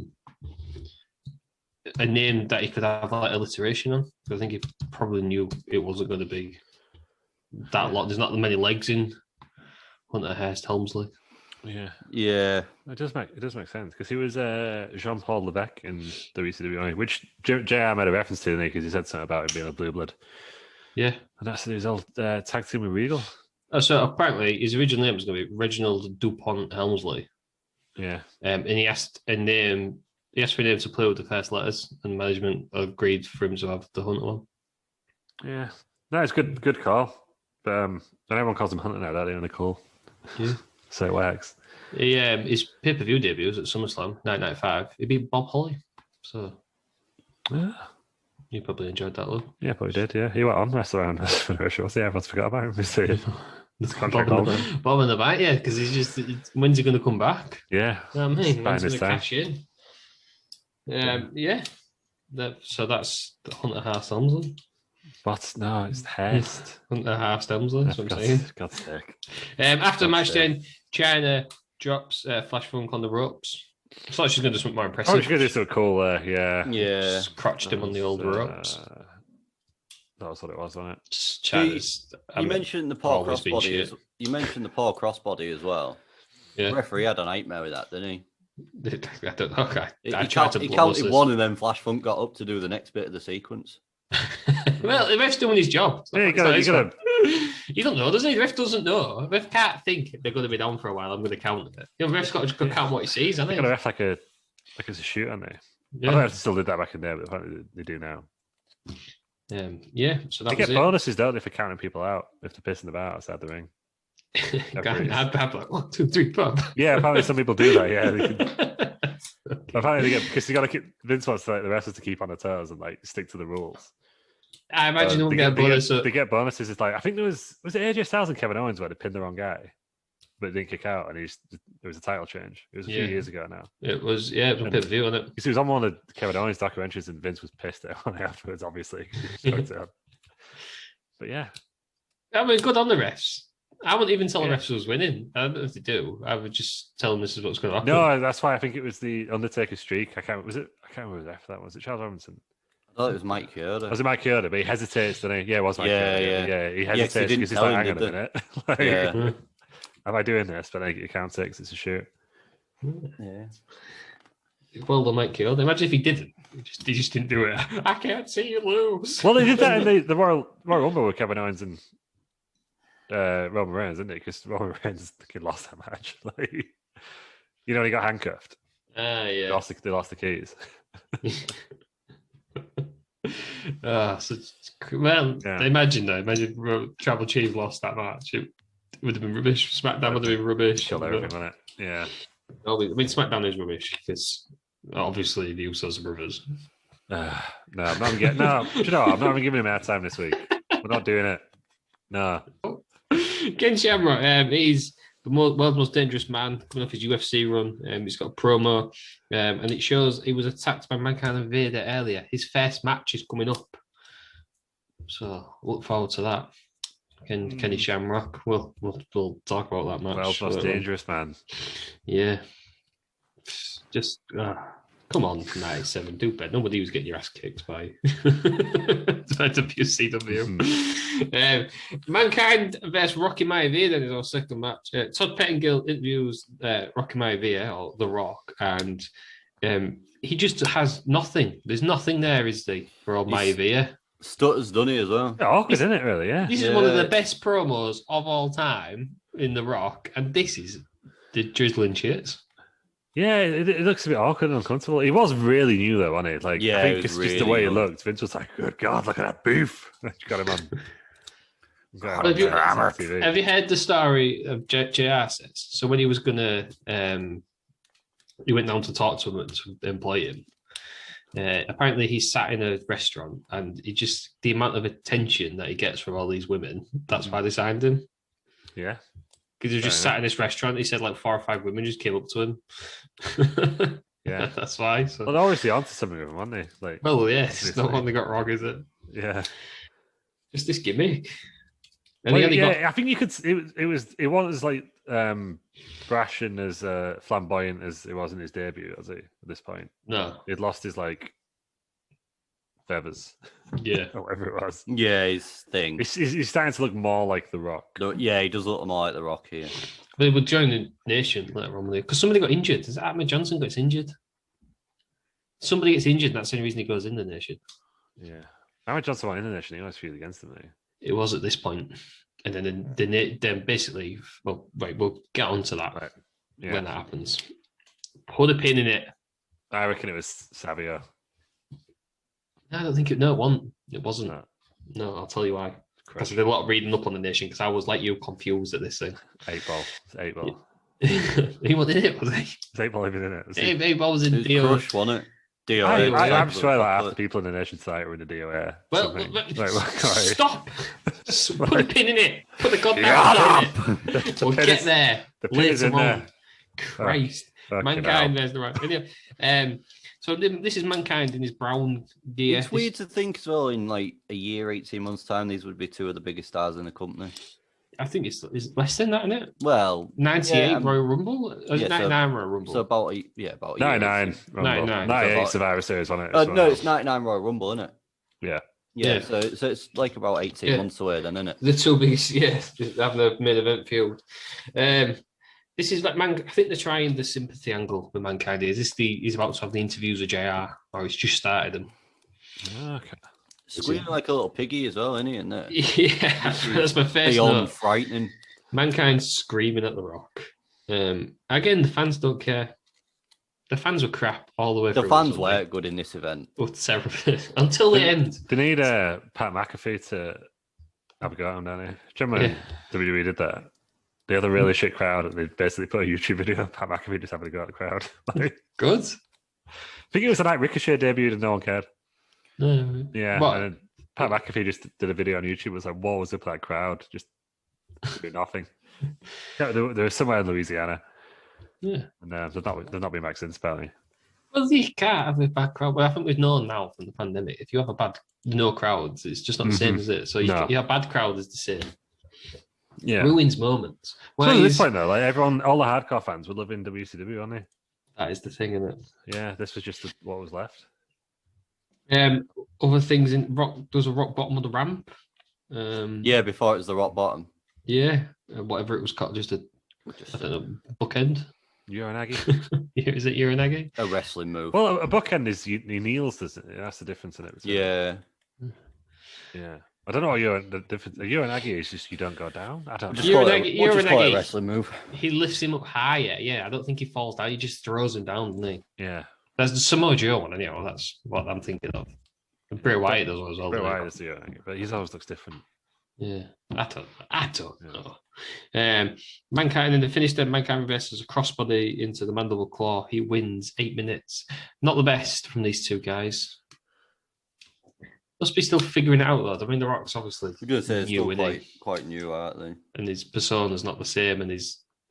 name that he could have alliteration on. So I think he probably knew it wasn't going to be that lot. There's not many legs in Hunter Hearst Helmsley. Yeah. Yeah. It does make sense because he was Jean-Paul Levesque in WCW, which JR made a reference to because he said something about him being a blue blood. Yeah. And that's his old tag team with Regal. So apparently his original name was going to be Reginald DuPont Helmsley. Yeah. And he asked for a name to play with the first letters, and management agreed for him to have the Hunter one. Yeah. No, it's good call. But and everyone calls him Hunter now, don't they? And they're cool. Yeah. So it works. His pay-per-view debut was at SummerSlam 1995. He beat Bob Holly. So Yeah. you probably enjoyed that, Lou. Yeah, probably did, yeah. He went on wrestle around for the show. See, everyone's forgot about him. This contract holder. Bob in the back, yeah, because when's he going to come back? Yeah. When's he going to cash in? Yeah. So that's the Hunter Hearst Helmsley. But no, it's Hearst. Hunter Hearst Helmsley, that's what I'm saying. God's sake. After the match, then, Chyna drops Flash Funk on the ropes. I thought she was going to do something more impressive. Oh, she's going to do something cool there, yeah. Yeah. Just crotched him on the old ropes. That was what it was, wasn't it? You mentioned the Paul crossbody. You mentioned the Paul crossbody as well. Yeah. The referee had a nightmare with that, didn't he? I don't know. He counted one, and then Flash Funk got up to do the next bit of the sequence. Well, the ref's doing his job. Yeah, you don't know, does he? The ref doesn't know. The ref can't think they're going to be down for a while. I'm going to count it. The ref's got to count what he sees, hasn't he? They've got a ref like it's a shoot, aren't they? Yeah. I don't know if they still did that back in there, but apparently they do now. Yeah, so that they get bonuses, don't they, for counting people out if they're pissing about outside the ring. I'd have like 1, 2, 3, 4. Yeah, apparently some people do that. Yeah, apparently they get because you got to keep Vince wants the wrestlers to keep on their toes and like stick to the rules. I imagine they'll get a bonus. They get bonuses. It's like I think was it AJ Styles and Kevin Owens where they pinned the wrong guy, but didn't kick out, and it was a title change. It was a few years ago now. It was a pay-per-view, wasn't it? Because he was on one of the Kevin Owens documentaries, and Vince was pissed at him afterwards, obviously. But yeah, I mean, good on the refs. I wouldn't even tell the refs who was winning. I don't know if they do. I would just tell them this is what's going to happen. No, that's why I think it was the Undertaker streak. I can't remember who was after that. Was it Charles Robinson? I thought it was Mike Chioda. Was it Mike Chioda? But he hesitates, doesn't he? Yeah, it was Mike Chioda. Yeah, he hesitates because he's like, hang on a minute. Am I doing this? But I get count 6. It's a shoot. Yeah. Well done, Mike Chioda. Imagine if he didn't. He just didn't do it. I can't see you lose. Well, they did that in the Royal Rumble with Kevin Owens and Roman Reigns, didn't they? Because Roman Reigns lost that match. He got handcuffed. Yeah. They lost the keys. Imagine Tribal Chief lost that match. It would have been rubbish. SmackDown would have been rubbish. Killed everything, wouldn't it? Yeah. I mean, SmackDown is rubbish because obviously the Usos are brothers. No, I'm not getting. No, do you know what? I'm not even giving him our time this week. We're not doing it. No. Ken Shamrock, he's the world's most dangerous man coming off his UFC run. He's got a promo, and it shows he was attacked by Mankind and Vader earlier. His first match is coming up, so look forward to that. Kenny Shamrock. We'll talk about that match. World's most dangerous man. Yeah, just come on, 97. Do better. Nobody was getting your ass kicked by WCW. Mankind versus Rocky Maivia is our second match. Todd Pettengill interviews Rocky Maivia, or The Rock, and he just has nothing. There's nothing there, is there, for old Maivia? Stutter's done it as well. Yeah, awkward, isn't it, really? Yeah. This is one of the best promos of all time in The Rock, and this is the drizzling shits. Yeah, it looks a bit awkward and uncomfortable. He was really new, though, wasn't he? I think it's really just the way he looked. Vince was like, good God, look at that boof. Got him on. Have you heard the story of JR says? So when he was going to, he went down to talk to him to employ him. Apparently he sat in a restaurant and the amount of attention that he gets from all these women, that's why they signed him. Yeah. Because he just sat in this restaurant. He said 4 or 5 women just came up to him. Yeah. That's why. So. Well, they're obviously onto something with him, aren't they? Well, yes. It's not one they got wrong, is it? Yeah. Just this gimmick. And I think you could. It was brash and as flamboyant as it was in his debut, was he? At this point, no, he'd lost his feathers. Yeah. Or whatever it was. Yeah, his thing. He's starting to look more like The Rock. Yeah, he does look more like The Rock here. They would join the nation later on because somebody got injured. Is it Ahmed Johnson gets injured? Somebody gets injured, and that's the only reason he goes in the nation. Yeah. Ahmed Johnson went in the nation. He always feud against him. It was at this point. And then basically, well, right, we'll get on to that when that happens. Put a pin in it. I reckon it was Savio. I don't think it. No, it wasn't. No, I'll tell you why. Because I did a lot of reading up on the nation because I was like you, confused at this thing. 8-ball. It's 8-ball. He wasn't in it, was he? It's 8-ball even in it. 8-ball was in it was Crush, wasn't it? DOA. I'm sure like half the people in the nation site were in the DOA. Well, stop! Put a pin in it. Put the goddamn pin in it. We'll get there. The pin is in there. Christ. Mankind, there's the right video. So this is Mankind in his brown gear. It's weird to think as well, in like a year, 18 months' time, these would be two of the biggest stars in the company. I think it's less than that, isn't it? Well, 98 Royal Rumble? Or is it 99 Royal Rumble? So about 99 Rumble. 98 Survivor Series on it. No, it's 99 Royal Rumble, isn't it? Yeah. Yeah, so it's like about 18 months away then, isn't it? The two biggest, just having a main event feud. This is like I think they're trying the sympathy angle with Mankind. He's about to have the interviews with JR, or he's just started them. Okay. Squealing like a little piggy as well, isn't he? In there? Yeah, that's my first note. Frightening. Mankind screaming at The Rock. Again, the fans don't care. The fans were crap all the way through. The fans weren't good in this event. Until the end. They need Pat McAfee to have a go at him, don't they? Do you remember when WWE did that? They had a really shit crowd and they basically put a YouTube video of Pat McAfee just having a go at the crowd. Good. I think it was the night Ricochet debuted and no one cared. No. Yeah, What? and then Pat McAfee just did a video on YouTube. It was like, what was up with that crowd? Just doing nothing. Yeah, they were somewhere in Louisiana. Yeah. And they've not been back since, apparently. Well, you can't have a bad crowd. Well, I think we've known now from the pandemic, if you have no crowds, it's just not the same, is it? So your bad crowd is the same. Yeah. Ruins moments. So at this point, though, like everyone, all the hardcore fans would live in WCW, aren't they? That is the thing, isn't it? Yeah, this was just what was left. Other things in rock. There was a rock bottom of the ramp. Yeah, before it was the rock bottom. Yeah, whatever it was called, I don't know, bookend. Uranagi. Is it Uranagi? A wrestling move. Well, a bookend is he kneels, doesn't it? That's the difference in it. Yeah. Yeah. I don't know what the difference. A Uranagi is just you don't go down. I don't know. We'll just call it a wrestling move. He lifts him up higher. Yeah, I don't think he falls down. He just throws him down, doesn't he? Yeah. That's the Samoa Joe one, anyway. That's what I'm thinking of. And Bray Wyatt does as well. Bray Wyatt is the Uranagi, but he always looks different. Yeah, I don't know. Mankind in the finish, then Mankind reverses a crossbody into the mandible claw. He wins 8 minutes. Not the best from these two guys. Must be still figuring it out though. I mean, The Rock's obviously new, quite new, aren't they? And his persona's not the same. And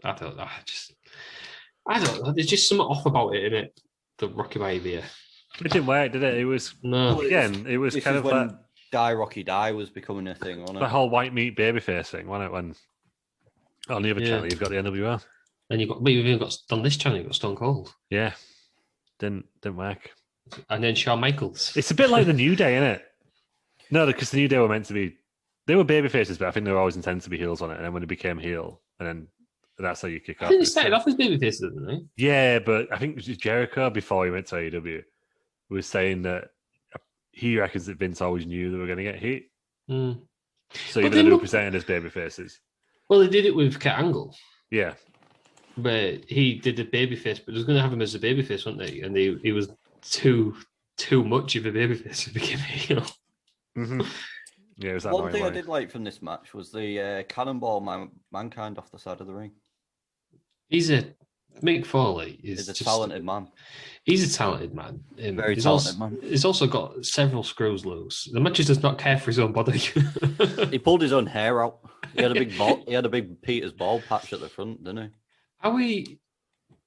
I don't know. There's just something off about it, isn't it? The Rocky Maivia. It didn't work, did it? It was it was kind of when Die Rocky Die was becoming a thing, wasn't it? The whole white meat babyface thing, wasn't it? When on the other channel you've got the NWO. And you've even got on this channel you've got Stone Cold. Yeah. Didn't work. And then Shawn Michaels. It's a bit like the New Day, isn't it? No, because the New Day were meant to be they were babyfaces, but I think they were always intended to be heels on it. And then when it became heel, and then that's how you kick off. I think they started off as babyfaces, didn't they? Yeah, but I think it was Jericho before he went to AEW was saying that he reckons that Vince always knew they were going to get hit. Mm. So even though they were presented as babyfaces. Well, they did it with Kurt Angle. Yeah. Where he did the babyface, but they was going to have him as a babyface, weren't they? And he was too much of a babyface to become a heel. Mm-hmm. Yeah, it was that one thing I did like from this match was the cannonball Mankind off the side of the ring. Mick Foley is a talented man. He's a talented man. Very talented man. He's also got several screws loose. The match does not care for his own body. He pulled his own hair out. He had a big ball. He had a big Peter's ball patch at the front, didn't he? How he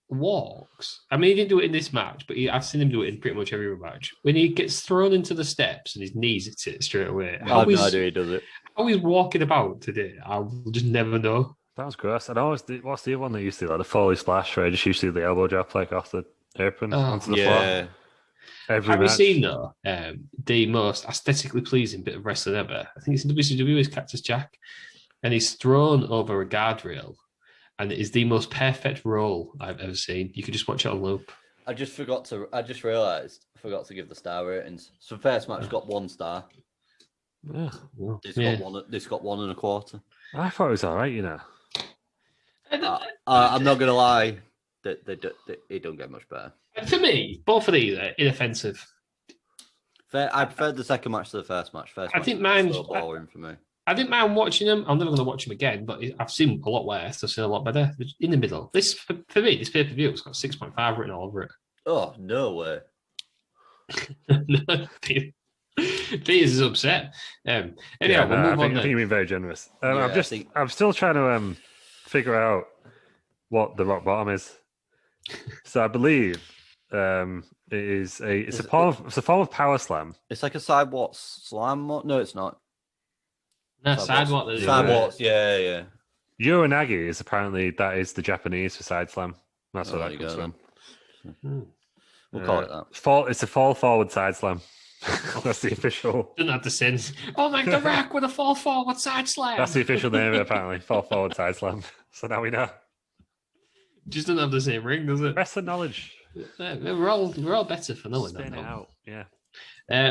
walks. I mean, he didn't do it in this match, but I've seen him do it in pretty much every match. When he gets thrown into the steps and his knees hits it straight away. I have no idea he does it. How he's walking about today, I will just never know. That was gross. I know what's the other one that used to do, like the Foley splash, where I just used to do the elbow drop like off the apron onto the floor. Every Have you match. seen, though, the most aesthetically pleasing bit of wrestling ever? I think it's in WCW's Cactus Jack. And he's thrown over a guardrail. And it is the most perfect roll I've ever seen. You could just watch it on loop. I just realised I forgot to give the star ratings. So first match got 1 star. Well, This got 1.25. I thought it was all right, you know. I'm not gonna lie, it don't get much better. For me, both of these are inoffensive. I preferred the second match to the first match. I think mine's so boring for me. I didn't mind watching them. I'm never going to watch them again, but I've seen a lot worse. I've seen a lot better. In the middle, this for me, this pay-per-view, it's got 6.5 written all over it. Oh, no way. Peters is upset. Anyhow, we'll move on. I think you've been very generous. Yeah, I'm still trying to figure out what the rock bottom is. So I believe it's a form of power slam. It's like a sidewalk slam. No, it's not. No, sidewalk. Sidewalks, yeah. Uranagi is apparently that is the Japanese for side slam. That's where that comes from. We'll call it that. It's a fall forward side slam. That's the official. Doesn't have the sins. Oh my God, The Rock with a fall forward side slam. That's the official name of it, apparently. Fall forward side slam. So now we know. Just doesn't have the same ring, does it? Wrestling knowledge. We're all better for knowing Spin that. it out. Yeah.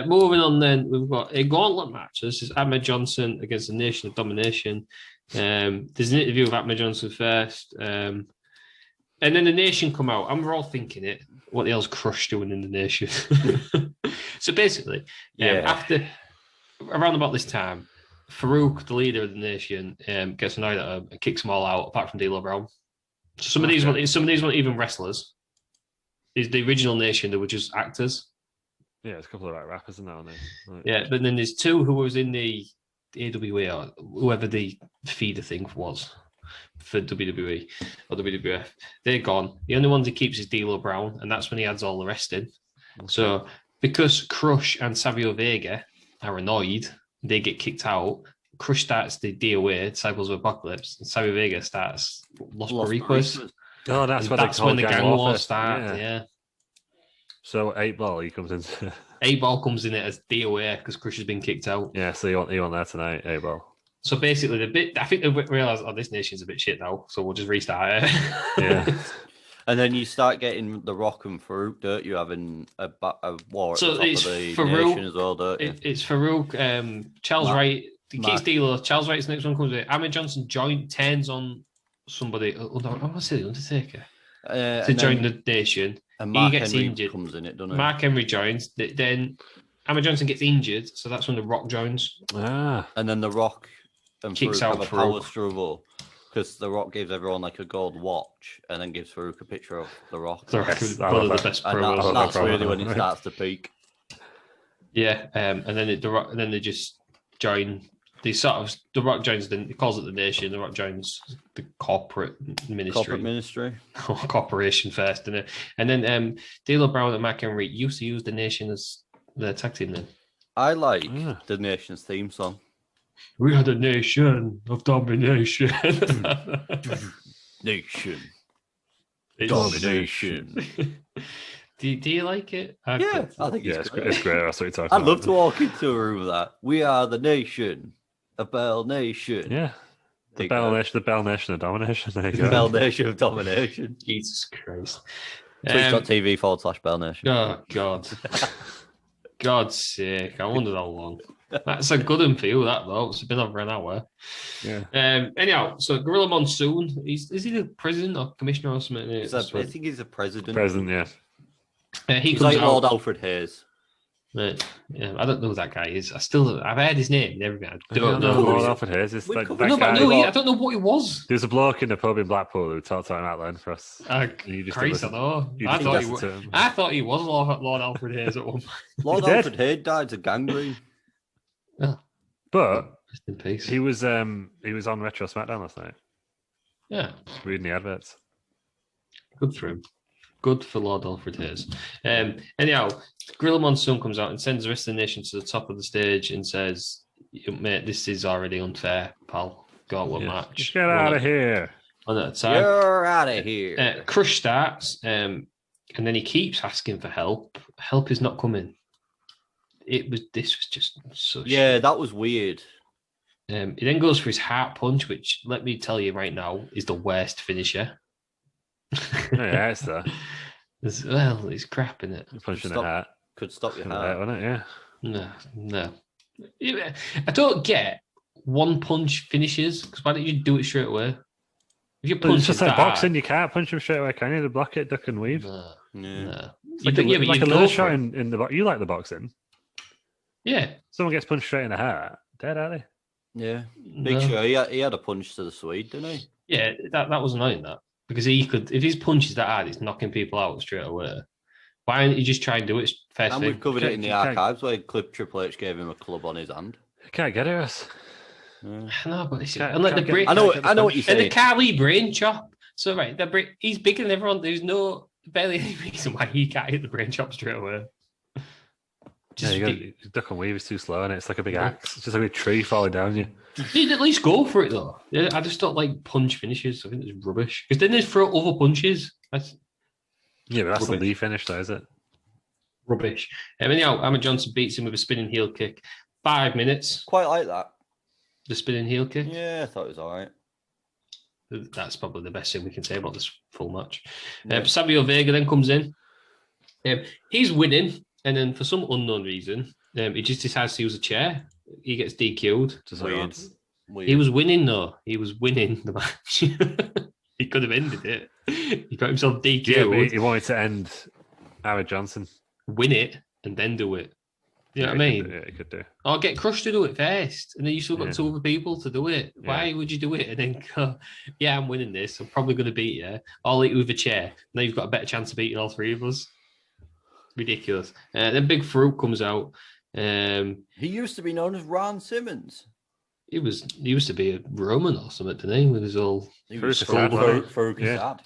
Moving on, then we've got a gauntlet match. This is Ahmed Johnson against the Nation of Domination. There's an interview with Ahmed Johnson first, and then the Nation come out, and we're all thinking it. What the hell's Crush doing in the Nation? So basically, after around about this time, Farouk, the leader of the Nation, gets annoyed at him and kicks them all out, apart from D'Lo Brown. So some of these weren't even wrestlers. Is the original Nation, they were just actors. Yeah, it's a couple of rappers in there. Like, yeah, but then there's 2 who was in the AWA or whoever the feeder thing was for WWE or WWF. They're gone. The only ones he keeps is D'Lo Brown, and that's when he adds all the rest in. Okay. So because Crush and Savio Vega are annoyed, they get kicked out. Crush starts the DOA, Disciples of Apocalypse, and Savio Vega starts Los Boricuas. Oh, that's when the gang war starts. Yeah. So 8-Ball, he comes in. 8-Ball comes in it as DOA because Crush has been kicked out. Yeah, so you want that tonight, 8-Ball. So basically, I think they realised, this Nation's a bit shit now, so we'll just restart it. Yeah. And then you start getting The Rock and Farouk, don't you? Having a war at the top of the Nation as well, don't you? It's Farouk, Charles Wright, he keeps D'Lo, Charles Wright's next one comes in. Ahmed Johnson turns on somebody, I want to say the Undertaker, to join the Nation. And Mark he gets Henry injured. Comes in it, doesn't he? Mark Henry joins. Then Ahmed Johnson gets injured, so that's when The Rock joins. And then The Rock and kicks Farouk out have a power struggle because The Rock gives everyone like a gold watch and then gives Farouk a picture of The Rock. The Rock is one of the best promos. And that's really when it starts to peak. Yeah, and then they just join. The Rock joins. He calls it the Nation. The Rock joins the corporate ministry. Corporation first, and then D'Lo Brown and Mark Henry used to use the Nation as their tag team. Then I like the Nation's theme song. We are the Nation of Domination. Nation. Domination. Do you like it? I think it's great. It's great. That's what you're talking about. I'd love to walk into a room with that. We are the Nation. A Bell Nation. Yeah. The Bell Nation of Domination. There you go. The Bell Nation of Domination. Jesus Christ. Twitch.tv/Bell Nation. Oh, God. God's sake. I wondered how long. That's a good one for you, that, though. It's been over an hour. Yeah. Anyhow, so Gorilla Monsoon, is he the president or commissioner or something? I think he's a president. President, yeah. He's like Lord Alfred Hayes. Right. Yeah, I don't know who that guy is. I've heard his name and everything. I don't know know. Lord Alfred Hayes is like that guy. I don't know what he was. There's a bloke in the pub in Blackpool who talked about him out loud for us. Christ, I know. I thought he was Lord Alfred Hayes at one point. Lord Alfred Hayes died of gangrene. Oh. But rest in peace. He was on Retro SmackDown last night. Yeah. Reading the adverts. Good for him. Good for Lord Alfred Hayes. Anyhow, Gorilla Monsoon comes out and sends the rest of the Nation to the top of the stage and says, mate, this is already unfair, pal. Gauntlet match. Get out of here. You're out of here. Crush starts. And then he keeps asking for help. Help is not coming. This was just so shit. That was weird. He then goes for his heart punch, which, let me tell you right now, is the worst finisher. Yeah, it's there. Well, it's crap, isn't it? Punching the heart. Could stop your heart. Wouldn't it? Yeah. No. I don't get one punch finishes, because why don't you do it straight away? If you punch it's just like boxing, you can't punch him straight away, can you? To block it, duck and weave. No. It's like a little shot in the box. You like the boxing? Yeah. Someone gets punched straight in the heart. Dead, are they? Yeah. Big Show, he had a punch to the Swede, didn't he? Yeah, that was annoying, that. Because he could, if his punch is that hard, it's knocking people out straight away. Why don't you just try and do it first And thing? we've covered it in the archives where Triple H gave him a club on his hand. You can't get it. I know, but I know what you're saying. And the Carly brain chop. So, right, he's bigger than everyone. There's barely any reason why he can't hit the brain chop straight away. Duck and weave is too slow, and it's like a big axe. It's just like a tree falling down you. You'd at least go for it, though. Yeah, I just don't like punch finishes. I think it's rubbish. Because then they throw other punches. But that's the Lee finish, though, is it? Rubbish. Anyhow, Ahmed Johnson beats him with a spinning heel kick. 5 minutes. Quite like that. The spinning heel kick? Yeah, I thought it was all right. That's probably the best thing we can say about this full match. Savio Vega then comes in. He's winning, and then for some unknown reason, he just decides to use a chair. He gets DQ'd. Weird. He was winning, though. He was winning the match. He could have ended it. He got himself DQ'd. Yeah, but he wanted to end Ahmed Johnson. Win it, and then do it. You know what I mean? Yeah, he could do. Or get Crush to do it first, and then you still got two other people to do it. Why would you do it and then go, yeah, I'm winning this, I'm probably going to beat you. I'll eat you with a chair. Now you've got a better chance of beating all three of us. Ridiculous. Then Big Farouk comes out. He used to be known as Ron Simmons. He used to be a Roman or something, didn't he? With his all... Farouk is sad.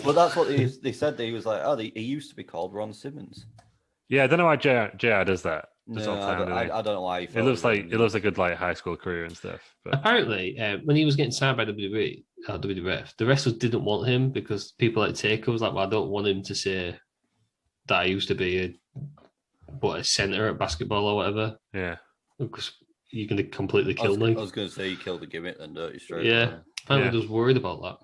But that's what they said. He was like, he used to be called Ron Simmons. Yeah, I don't know why JR does that. I don't know why. It looks like a good high school career and stuff. But... Apparently, when he was getting signed by WWF, the wrestlers didn't want him because people like Taker was like, well, I don't want him to say that I used to be a center at basketball or whatever. Yeah, because you're going to completely kill me. I was going to say you killed the gimmick, then don't you? Straight. Yeah, apparently he was worried about that.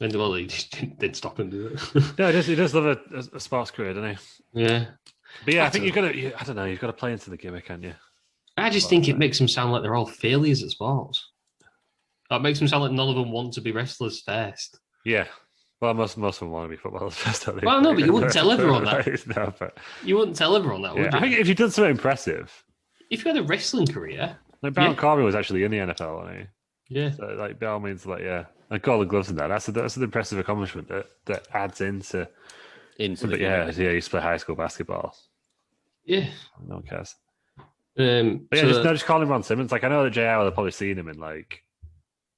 And well, he just didn't stop him do it. No, he does love a sports career, doesn't he? Yeah. But yeah, I think you've got to play into the gimmick, haven't you? I just think it makes them sound like they're all failures at sports. It makes them sound like none of them want to be wrestlers first. Yeah. Well, most of them want to be footballers first, don't they? Well, no, but you wouldn't tell everyone that. No, but... You wouldn't tell everyone that, would you? I think if you've done something impressive... If you had a wrestling career... Like Baron Corbin was actually in the NFL, wasn't he? Yeah. So, by all means, and got all the gloves in that. That's an impressive accomplishment that adds into the you used to play high school basketball. Yeah. No one cares. But just call him Ron Simmons. Like, I know that JR would have probably seen him in,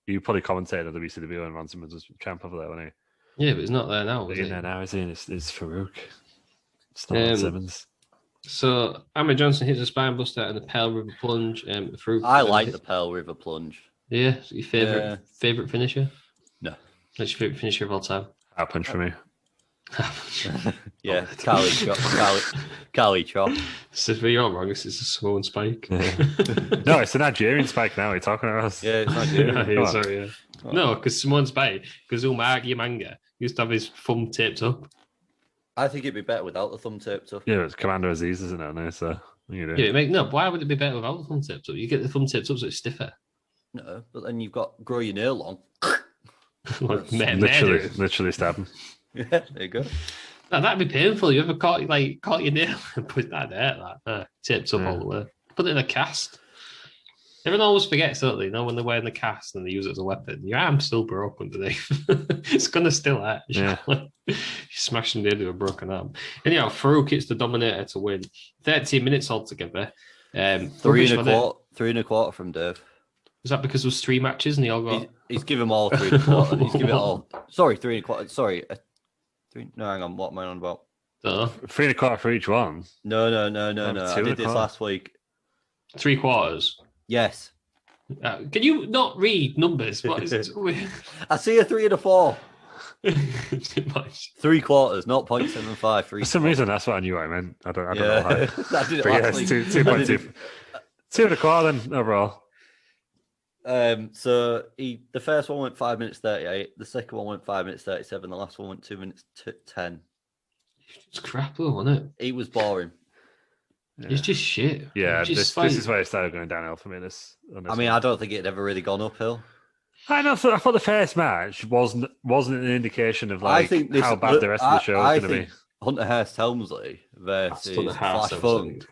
you probably commentated on the WCW when Ron Simmons was champ over there, wasn't he? Yeah, but he's not there now, is he? He's there now, is he? It's Farouk. It's not Ron Simmons. So, Ahmed Johnson hits a spine buster and the Pearl River Plunge. Farouk, I like the Pearl River Plunge. Yeah, so your favourite finisher? No. What's your favourite finisher of all time? Out punch for me. Yeah, Cali chop. So you're wrong. It's a Samoan spike. Yeah. No, it's a Nigerian spike now. You're talking about us. Yeah, it's Nigerian. Sorry, yeah. Oh. No, because Samoan spike, because Umagi Manga used to have his thumb taped up. I think it'd be better without the thumb taped up. Yeah, it's Commander Aziz, isn't it? No, so why would it be better without the thumb taped up? You get the thumb taped up so it's stiffer. No, but then you've got grow your nail long. literally stab him. Yeah, there you go. No, that'd be painful. You ever caught your nail and put that there, taped up all the way. Put it in a cast. Everyone always forgets, don't they? You know, when they're wearing the cast and they use it as a weapon, your arm's still broke underneath. It's gonna still hurt. Yeah. You're smashing the head with a broken arm. Anyhow, Farouk hits the Dominator to win. 13 minutes altogether. 3.25 from Dave. Is that because there was 3 matches and they all got? He's given them all 3.25. He's given it all. Sorry, 3.25. Sorry, 3. No, hang on. What am I on about? 3.25 for each one. No. I did this last week. 3/4. Yes. Can you not read numbers? What is it? I see a 3 and a 4. Too much. 3/4, 0.75. For some reason, that's what I knew I meant. I don't know why. I did it But yeah, last it's week. 2.2. 2.25 then overall. So the first one went 5 minutes 38. The second one went 5 minutes 37. The last one went 2 minutes 10. It's crap though, wasn't it? It was boring. Yeah. It's just shit. Yeah, just this is where it started going downhill for me. I don't think it had ever really gone uphill. I thought the first match wasn't an indication of like how bad the rest of the show is going to be. Hunter Hearst Helmsley versus Flash Funk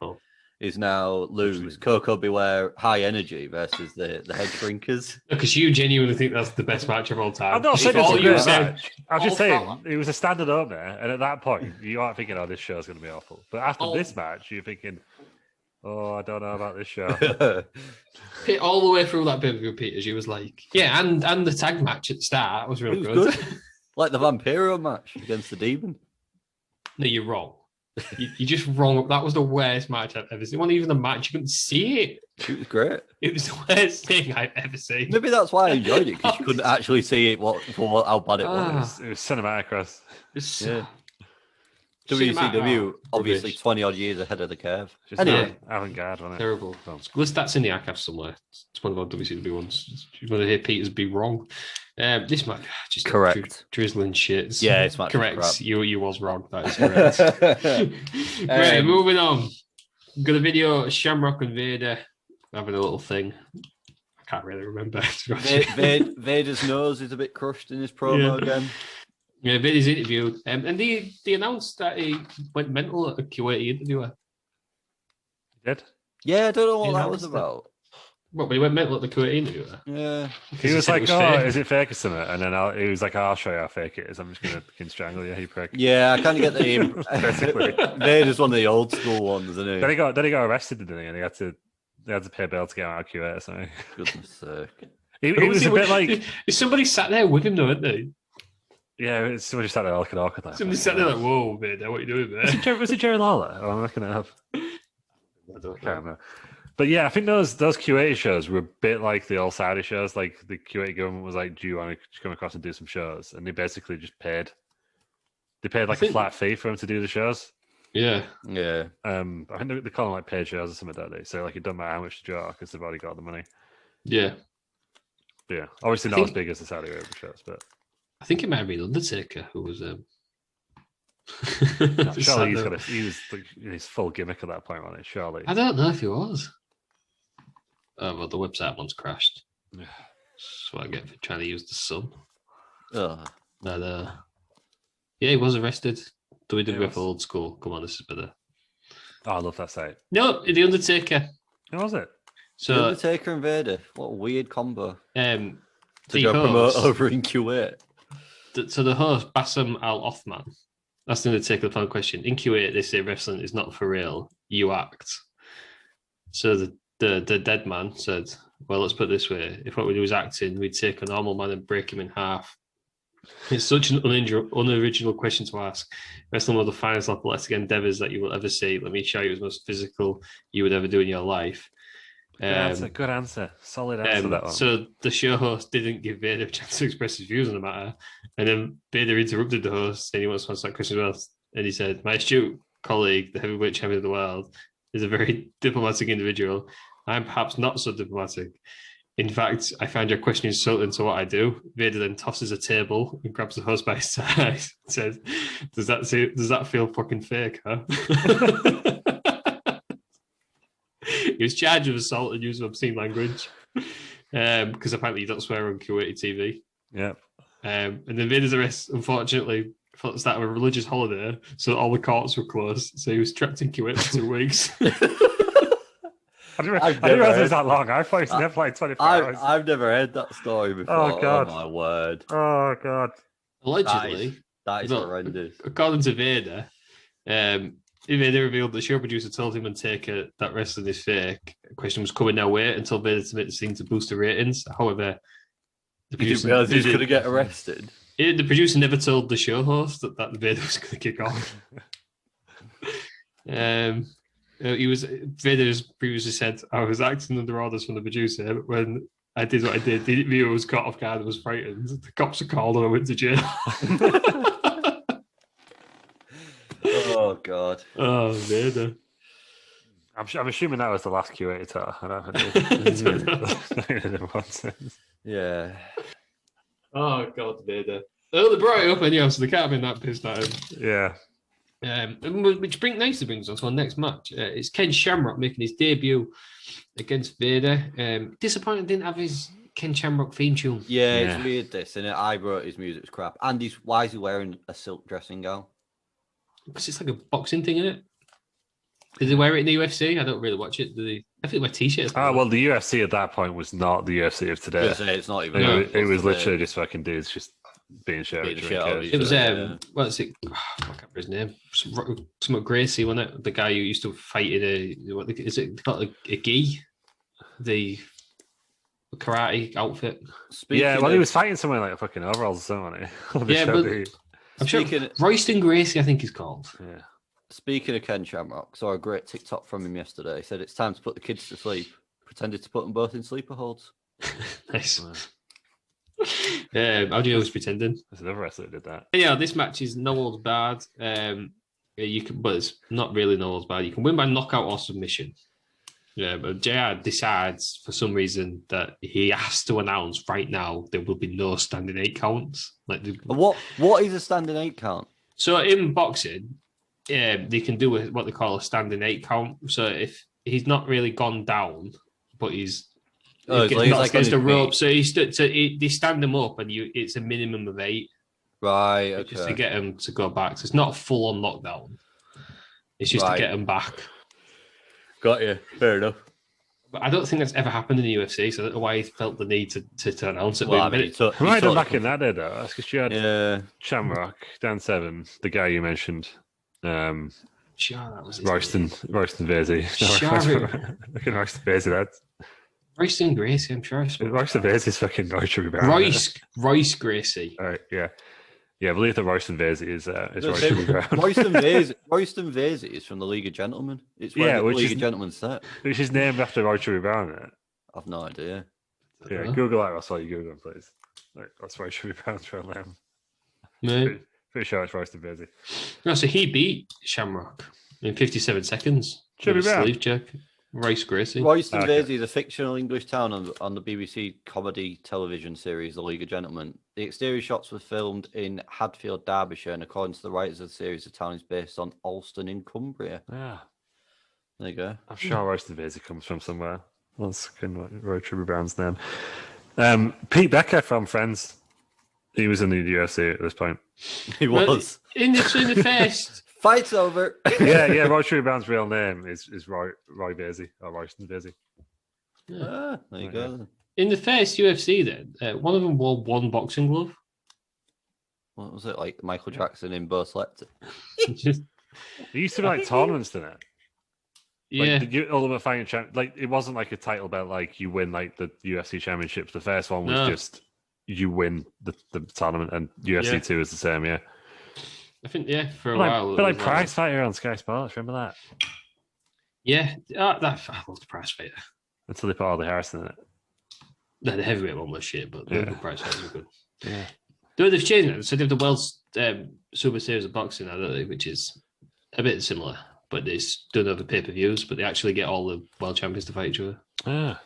is now lose. Coco Beware High Energy versus the Head Shrinkers. Because you genuinely think that's the best match of all time. I'm not saying it's a great match. I'm just saying it was a standard opener, and at that point you aren't thinking, "Oh, this show's going to be awful." But after this match, you're thinking, "Oh, I don't know about this show." All the way through that pay-per-view, Peters, you was like, "Yeah," and the tag match at the start was really good. Like the Vampiro match against the Demon. No, you're wrong. You're just wrong. That was the worst match I've ever seen. It wasn't even a match. You couldn't see it. It was great. It was the worst thing I've ever seen. Maybe that's why I enjoyed it, because you couldn't actually see it for how bad it was. It was cinematic, Ross. WCW, obviously 20 odd years ahead of the curve. Just avant-garde, wasn't it? Terrible. Well, that's in the archive somewhere. It's one of our WCW ones. You want to hear Peters be wrong? This match, just correct. Drizzling shit. Yeah, it's match correct. Crap. You was wrong. That is correct. Right, moving on. Got a video of Shamrock and Vader having a little thing. I can't really remember. Vader's nose is a bit crushed in his promo again. Yeah, Vader's interviewed, and they announced that he went mental at a Kuwaiti interviewer. He did? Yeah, I don't know what that was about. What, but he went mental at the Kuwaiti interviewer? Yeah. He was like, is it fake or something? And then he was like, I'll show you how fake it is. I'm just going to strangle you, you prick. Yeah, I kind of get the Vader's one of the old school ones, isn't he? Then he got arrested, didn't he? And they had to pay bail to get him out of Kuwait or something. Goodness sake. It was a bit like... Somebody sat there with him though, didn't they? Yeah, somebody sat there looking awkward. Somebody sat there like, whoa, Vader, what are you doing there? Was it Jerry Lawler? Oh, I'm looking it up. I can't remember. But yeah, I think those Kuwaiti shows were a bit like the old Saudi shows. Like the Kuwaiti government was like, "Do you want to come across and do some shows?" And they basically just paid. They paid like a flat fee for him to do the shows. Yeah. I think they call them like paid shows or something, don't they? So like it doesn't matter how much to draw because they've already got the money. Yeah. Obviously not as big as the Saudi Arabia shows, but I think it might have been Undertaker who was. Surely he was his full gimmick at that point, wasn't it? Surely. I don't know if he was. Oh, well, the website once crashed. That's what I get for trying to use the sun. But, yeah, he was arrested. WWF Old School. Come on, this is better. Oh, I love that site. No, The Undertaker. Who was it? So, the Undertaker and Vader. What a weird combo. To go promote over in Kuwait. So the host, Bassam Al-Othman, that's the Undertaker. The final question. In Kuwait, they say wrestling is not for real. You act. So the dead man said, well, let's put it this way. If what we do is acting, we'd take a normal man and break him in half. It's such an unoriginal question to ask. Wrestling one of the finest athletic endeavors that you will ever see. Let me show you the most physical you would ever do in your life. Good answer. Solid answer, that one. So the show host didn't give Vader a chance to express his views on the matter. And then Vader interrupted the host, saying he wants to answer that question as well. And he said, my astute colleague, the heavyweight champion of the world, is a very diplomatic individual. I'm perhaps not so diplomatic. In fact, I find your question insulting to what I do. Vader then tosses a table and grabs the host by his side and says, does that feel fucking fake, huh? He was charged with assault and use of obscene language because apparently you don't swear on Kuwaiti TV. Yeah. And then Vader's arrest, unfortunately, for the start of a religious holiday, so all the courts were closed. So he was trapped in Kuwait for 2 weeks. I didn't realize it was that long. I thought it was never like 24 hours. I've never heard that story before. Oh, God. Oh, my word. Oh, God. Allegedly. That is horrendous. According to Vader, Vader revealed the show producer told him and Taker that wrestling is fake. The question was coming their way and told Vader to make the scene to boost the ratings. However, the producer realized he was going to get arrested. The producer never told the show host that Vader was going to kick off. Vader's previously said, I was acting under orders from the producer. When I did what I did. The interviewer was caught off guard and was frightened. The cops are called and I went to jail. Oh God. Oh, Vader. I'm assuming that was the last Q8 title. I don't know. Yeah. Oh God, Vader. Oh, they brought it up anyhow, so they can't have been that pissed at him. Yeah. Which nicely brings us to our next match. It's Ken Shamrock making his debut against Vader. Disappointed didn't have his Ken Shamrock theme tune. Yeah, it's weird this, and I wrote his music was crap. And why is he wearing a silk dressing gown? Because it's like a boxing thing, isn't it? Did they wear it in the UFC? I don't really watch it. Do they? I think they wear t-shirts. Well, the UFC at that point was not the UFC of today. It's not even. It was literally just fucking dudes just being shouted. It was what's it? I can't remember his name. Some Gracie, wasn't it? The guy who used to fight in is it called a gi? The karate outfit. He was fighting somewhere like a fucking overalls or something. But I'm sure Royston Gracie, I think he's called. Yeah. Speaking of Ken Shamrock, saw a great TikTok from him yesterday. He said it's time to put the kids to sleep. Pretended to put them both in sleeper holds. Nice. How do you always pretending? There's another wrestler that did that. Yeah, this match is no holds barred. You can, but it's not really no holds barred. You can win by knockout or submission. Yeah, but JR decides for some reason that he has to announce right now there will be no standing 8 counts. What is a standing 8 count? So in boxing, they can do what they call a standing 8 count. So if he's not really gone down, but he's knocked against the rope, so they stand him up, and it's a minimum of 8. Right. Okay. Just to get him to go back. So it's not a full on knockdown. It's just to get him back. Got you. Fair enough. But I don't think that's ever happened in the UFC, so I don't know why he felt the need to announce it. Well, I mean, he might have done back in that day, though. That's because you had Shamrock, Dan Seven, the guy you mentioned. Sure, that was Royston Vasey. Fucking Royston Vasey, that's Royston Gracie, I'm sure. Royston Vasey's fucking Royce Gracie. All right, yeah. Yeah, I believe that Royston Vasey is Royston Brown. Royston Vasey is from the League of Gentlemen. It's where the League of Gentlemen set. Which is named after Royce Brown, isn't it? I've no idea. Yeah, Google that. That's why you Google it, please. That's Royce Brown's real name. No. Pretty sure it's Royston Vasey. No, so he beat Shamrock in 57 seconds. Chubby Brown. Sleeve check. Royce Gracie. Royston Vasey is a fictional English town on the BBC comedy television series The League of Gentlemen. The exterior shots were filmed in Hadfield, Derbyshire, and according to the writers of the series, the town is based on Alston in Cumbria. Yeah. There you go. I'm sure Royston Vasey comes from somewhere. That's Roy Chubby Brown's name. Pete Becker from Friends. He was in the UFC at this point. He was. In the first... Fight's over. yeah. Roy Chubby Brown's real name is Roy Vasey or Royston Vasey. Yeah. There you go. In the first UFC, then, one of them wore one boxing glove. What was it, like Michael Jackson in Bo Slept? It used to be like tournaments, didn't it? Yeah. Like the Ultimate Fighting Champ, like it wasn't like a title belt, like you win like the UFC championships. The first one was just you win the tournament, and UFC 2 is the same. Yeah. I think for a while. But like Prize Fighter on Sky Sports, remember that? Yeah, I love the Prize Fighter. Until they put all the Harrison in it. No, the heavyweight one was shit, but the Prize Fighters were good. Yeah. Though they've changed it, so they have the World Super Series of Boxing now, don't they? Which is a bit similar, but it's done over pay-per-views. But they actually get all the world champions to fight each other. Ah.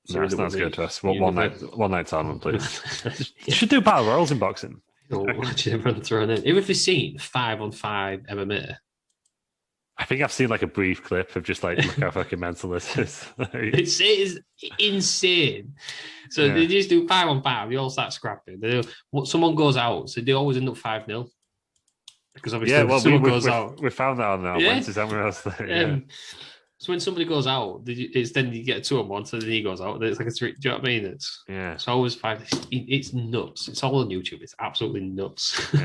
So that sounds good to us. One night tournament, please. You should do battle royals in boxing. Watching everyone thrown in. Even if you've seen 5-on-5 MMA. I think I've seen like a brief clip of just like look how fucking mental this is. It is insane. So they just do 5-on-5. They all start scrapping. Someone goes out, so they always end up 5-0. Because obviously someone goes out. We found that on our lenses, haven't we? So when somebody goes out, it's then you get a 2-on-1, so then he goes out. It's like a 3. Do you know what I mean? It's always 5. It's nuts. It's all on YouTube. It's absolutely nuts.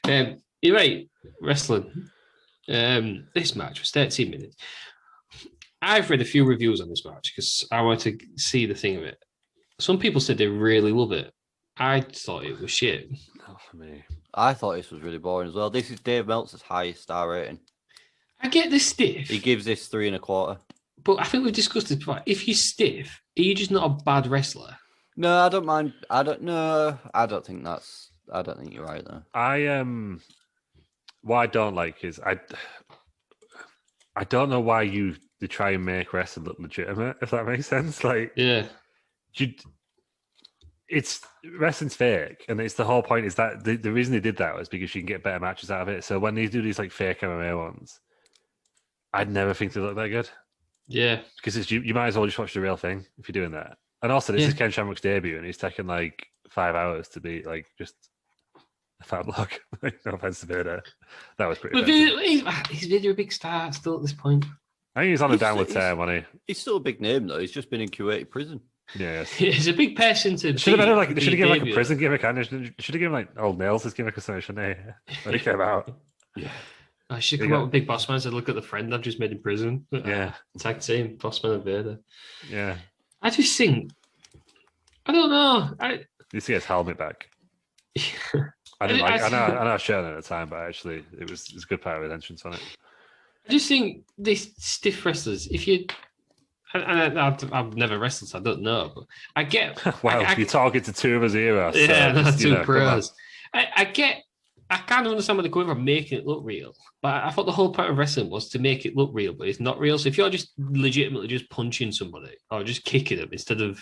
Yeah. You're right. Wrestling. This match was 13 minutes. I've read a few reviews on this match because I wanted to see the thing of it. Some people said they really love it. I thought it was shit. Not for me. I thought this was really boring as well. This is Dave Meltzer's highest star rating. I get the stiff. He gives this 3 1/4. But I think we've discussed this before. If you're stiff, are you just not a bad wrestler? No, I don't mind. I don't think you're right there. What I don't like is I don't know why they try and make wrestling look legitimate, if that makes sense. Like, yeah, it's wrestling's fake, and it's the whole point is that the reason they did that was because you can get better matches out of it. So when they do these like fake MMA ones, I'd never think they look that good. Yeah, because you might as well just watch the real thing if you're doing that. And also, this is Ken Shamrock's debut, and he's taken like 5 hours to be like just a fat block. No offense to Vader, that was pretty. But he's Vader a big star still at this point. I think he's on a downward tear, wasn't he? He's still a big name though. He's just been in Kuwaiti prison. Yeah, he's a big person to. Should have been like they should have given like a prison gimmick. Should have given like old nails his gimmick or something, shouldn't he? When he came out. Yeah. I should come out with Big Boss Man and said, look at the friend I've just made in prison. Yeah. Tag team, Boss Man and Vader. Yeah. I just think, I don't know. You see his helmet back. I know I was showing it at the time, but actually it was a good part of his entrance on it. I just think these stiff wrestlers, if you, and I've never wrestled, so I don't know, but I get. Wow, you're talking to two of us here. Yeah, that's two pros. I kind of understand where they're coming from, making it look real. But I thought the whole point of wrestling was to make it look real, but it's not real. So if you're just legitimately just punching somebody or just kicking them instead of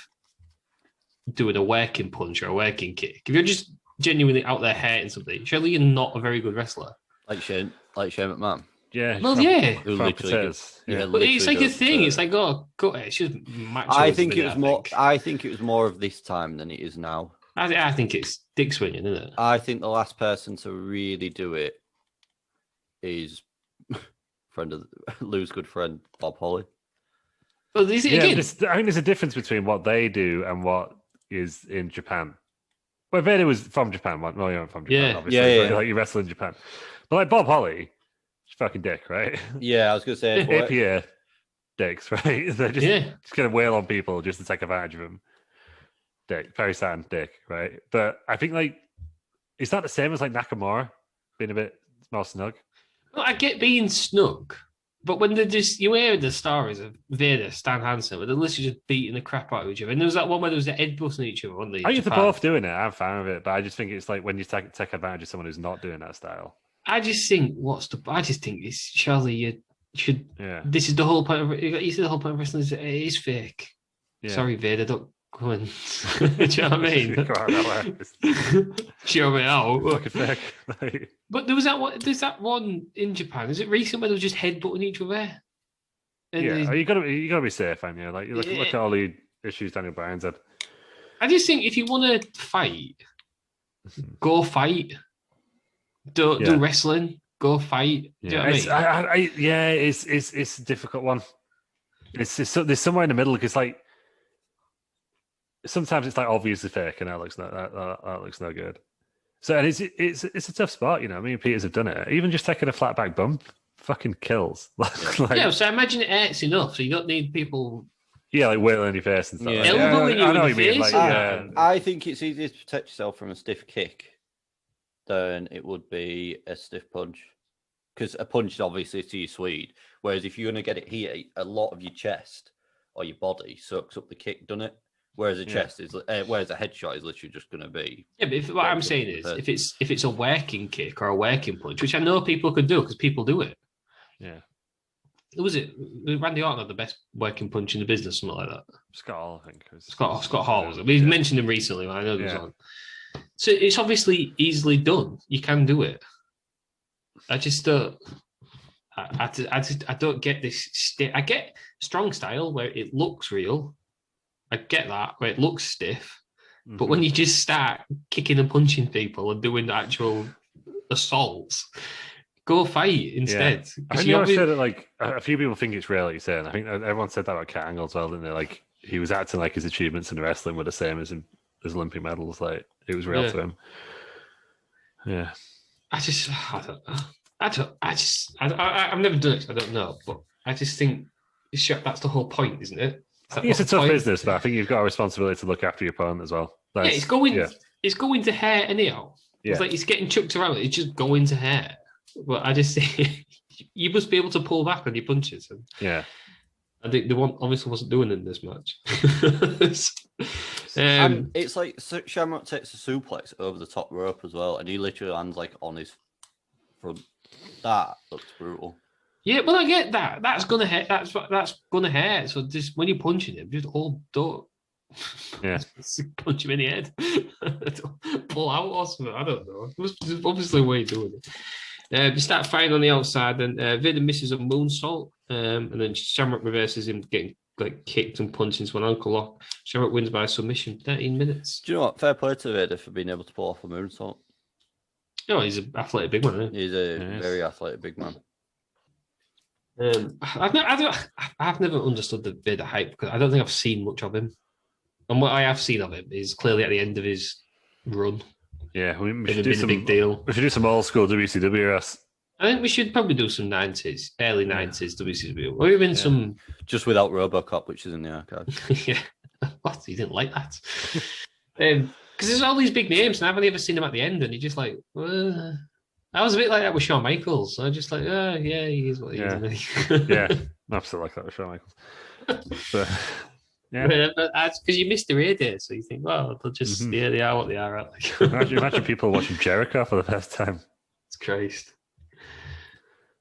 doing a working punch or a working kick, if you're just genuinely out there hurting somebody, surely you're not a very good wrestler. Like Shane McMahon. Yeah. Well, yeah. But it's like a thing. It's like, oh, it's just macho. I think it was more of this time than it is now. I think it's dick swinging, isn't it? I think the last person to really do it is Lou's good friend Bob Holly. Well, I think there's a difference between what they do and what is in Japan. Well, Vader was from Japan. Well, you're from Japan, obviously. Yeah. Like you wrestle in Japan, but like Bob Holly, he's fucking dick, right? Yeah, I was gonna say hippie dicks, right? They're just gonna wail on people just to take advantage of them. Dick, very sad dick, right? But I think like, is that the same as like Nakamura being a bit more snug? Well, I get being snug, but when they're just, you hear the stories of Vader, Stan Hansen, where they're literally just beating the crap out of each other. And there was that one where there was the headbutting each other, wasn't there? I think they're both doing it. I'm fine with it, but I just think it's like when you take advantage of someone who's not doing that style. I just think it's surely you should. Yeah. This is the whole point of. You see the whole point of wrestling is it is fake. Yeah. Sorry, Vader, don't. Go on. Do you know what I mean? Show me out. But there's that one in Japan. Is it recent where they were just headbutting each other? Yeah, you gotta be safe, and you like look at all the issues Daniel Bryan's had. I just think if you want to fight, go fight. Do wrestling. Go fight. Do you know what I mean? It's a difficult one. There's somewhere in the middle because like. Sometimes it's like obviously fake, and that looks no good. So, and it's a tough spot, you know. Me and Peters have done it. Even just taking a flat back bump fucking kills. Yeah, so I imagine it hurts enough, so you don't need people. Yeah, like wailing in your face and stuff. Yeah, elbowing you in the face. Like, I think it's easier to protect yourself from a stiff kick than it would be a stiff punch, because a punch is obviously to your Swede. Whereas if you're going to get it here, a lot of your chest or your body soaks up the kick, doesn't it? Whereas a chest is, whereas a headshot is literally just going to be. Yeah, but what I'm saying is, if it's a working kick or a working punch, which I know people could do because people do it. Yeah. Who was it? Randy Orton had the best working punch in the business, something like that. Scott Hall, I think. Scott Hall was it? We mentioned him recently. I know he was on. So it's obviously easily done. You can do it. I just don't. I don't get this. I get strong style where it looks real. I get that, where it looks stiff, but when you just start kicking and punching people and doing the actual assaults, go fight instead. Yeah. I think you always said that, like, a few people think it's real, like you're saying. I think everyone said that about Kurt Angle as well, didn't they? Like, he was acting like his achievements in wrestling were the same as Olympic medals. Like, it was real to him. Yeah. I've never done it, so I don't know, but I just think that's the whole point, isn't it? I think it's a tough business, but I think you've got a responsibility to look after your opponent as well. It's going to hurt anyhow. Yeah. It's like it's getting chucked around. It's just going to hurt. But I just think you must be able to pull back on your punches. Yeah. I think the one obviously wasn't doing it in this match. And it's like Shamrock takes a suplex over the top rope as well, and he literally lands like on his front. That looks brutal. Yeah, well, I get that. That's gonna hurt. That's gonna hurt. So just when you're punching him, just hold up. Yeah, just punch him in the head. Pull out or something. I don't know. There's obviously a way of doing it. They start fighting on the outside, and Vader misses a moonsault, and then Shamrock reverses him, getting like kicked and punched into an ankle lock. Shamrock wins by submission, 13 minutes. Do you know what? Fair play to Vader for being able to pull off a moonsault. Oh, he's an athletic big man, isn't he? He's a very athletic big man. I've never understood the Vader hype because I don't think I've seen much of him. And what I have seen of him is clearly at the end of his run. Yeah, we should do some big deal. We should do some old school WCW. I think we should probably do some 90s, early 90s WCW, or even some. Just without RoboCop, which is in the archive. Yeah, what? You didn't like that? Because there's all these big names, and I've only ever seen them at the end, and you're just like, I was a bit like that with Shawn Michaels. I was just like, yeah, he is what he is. Yeah, absolutely like that with Shawn Michaels. But, yeah, because you missed the radio, so you think, well, they'll just they are what they are. Like. imagine people watching Jericho for the first time. It's Christ.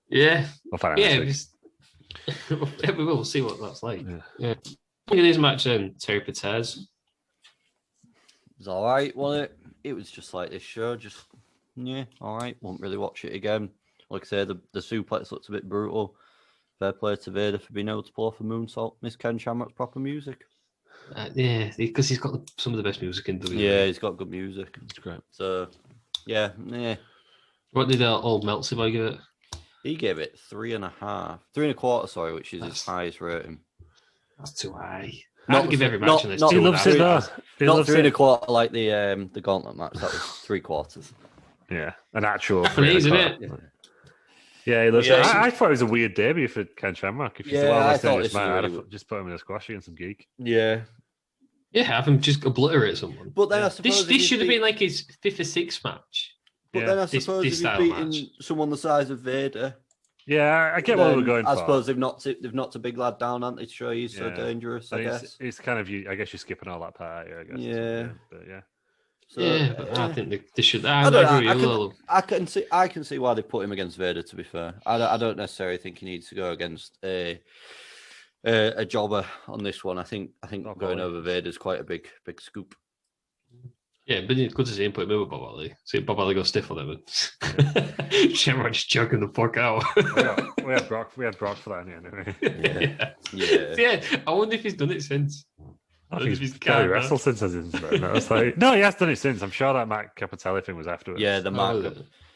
Yeah, we will see what that's like. Yeah. Look at this match, Terry Patez. It was all right, wasn't it? It was just like this show, all right. Won't really watch it again. Like I say, the suplex looks a bit brutal. Fair play to Vader for being able to pull off a moonsault. Miss Ken Shamrock's proper music. Yeah, because he's got some of the best music in WWE. Yeah, he's got good music. It's great. So, yeah. What did old Meltzer boy give it? He gave it 3.5, 3.25. Sorry, which is his highest rating. That's too high. I'd give every match on this. He loves it though. Not 3.25 like the gauntlet match. That was 3/4. Yeah, an actual. Isn't it? Yeah, he loves it. I thought it was a weird debut for Ken Shamrock. If he's the well-established man, I'd have just put him in a squash against some geek. Yeah. Yeah, have him just obliterate someone. But then I suppose this should have been like his 5th or 6th match. But then I suppose if you're beating someone the size of Vader. Yeah, I get what we're going for. I suppose they've knocked a big lad down, haven't they, to show he's so dangerous, I guess. It's kind of, I guess you're skipping all that part here, I guess. Yeah. But yeah. So, but I think they should. I can see why they put him against Vader. To be fair, I don't necessarily think he needs to go against a jobber on this one. I think going over Vader is quite a big scoop. Yeah, but it's good to see him put him over Bob Holly. See Bob Holly go stiff on him, and Shamrock just choking the fuck out. we had Brock for that anyway. Yeah. I wonder if he's done it since. I think he's Kelly wrestled since I didn't. I was like, no, he has done it since. I'm sure that Matt Capitelli thing was afterwards. Yeah, the Matt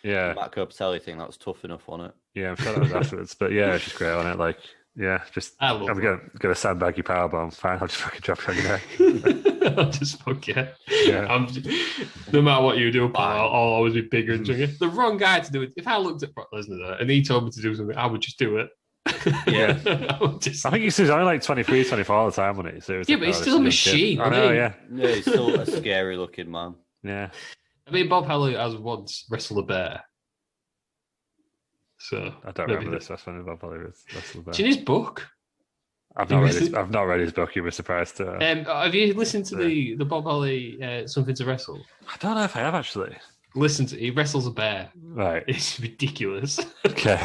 Capitelli thing, that was tough enough on it. Yeah, I'm sure that was afterwards. But yeah, it's just great on it. Like, yeah, just I'm gonna sandbag your powerbomb. Fine, I'll just fucking drop you on your neck. I'll just fuck you. Yeah. No matter what you do, I'll always be bigger and stronger. The wrong guy to do it. If I looked at Brock Lesnar there and he told me to do something, I would just do it. Yeah, I think he's only like 23, 24 all the time, wasn't he? So yeah, but he's still a machine. I know, yeah, he's still a scary looking man. Yeah, I mean, Bob Holly has once wrestled a bear. So I don't remember this. That's when Bob Holly wrestled a bear. It's in his book. I've not read his book. You were surprised to. Have you listened to the Bob Holly Something to Wrestle? I don't know if I have actually. Listen to he wrestles a bear. Right, it's ridiculous. Okay.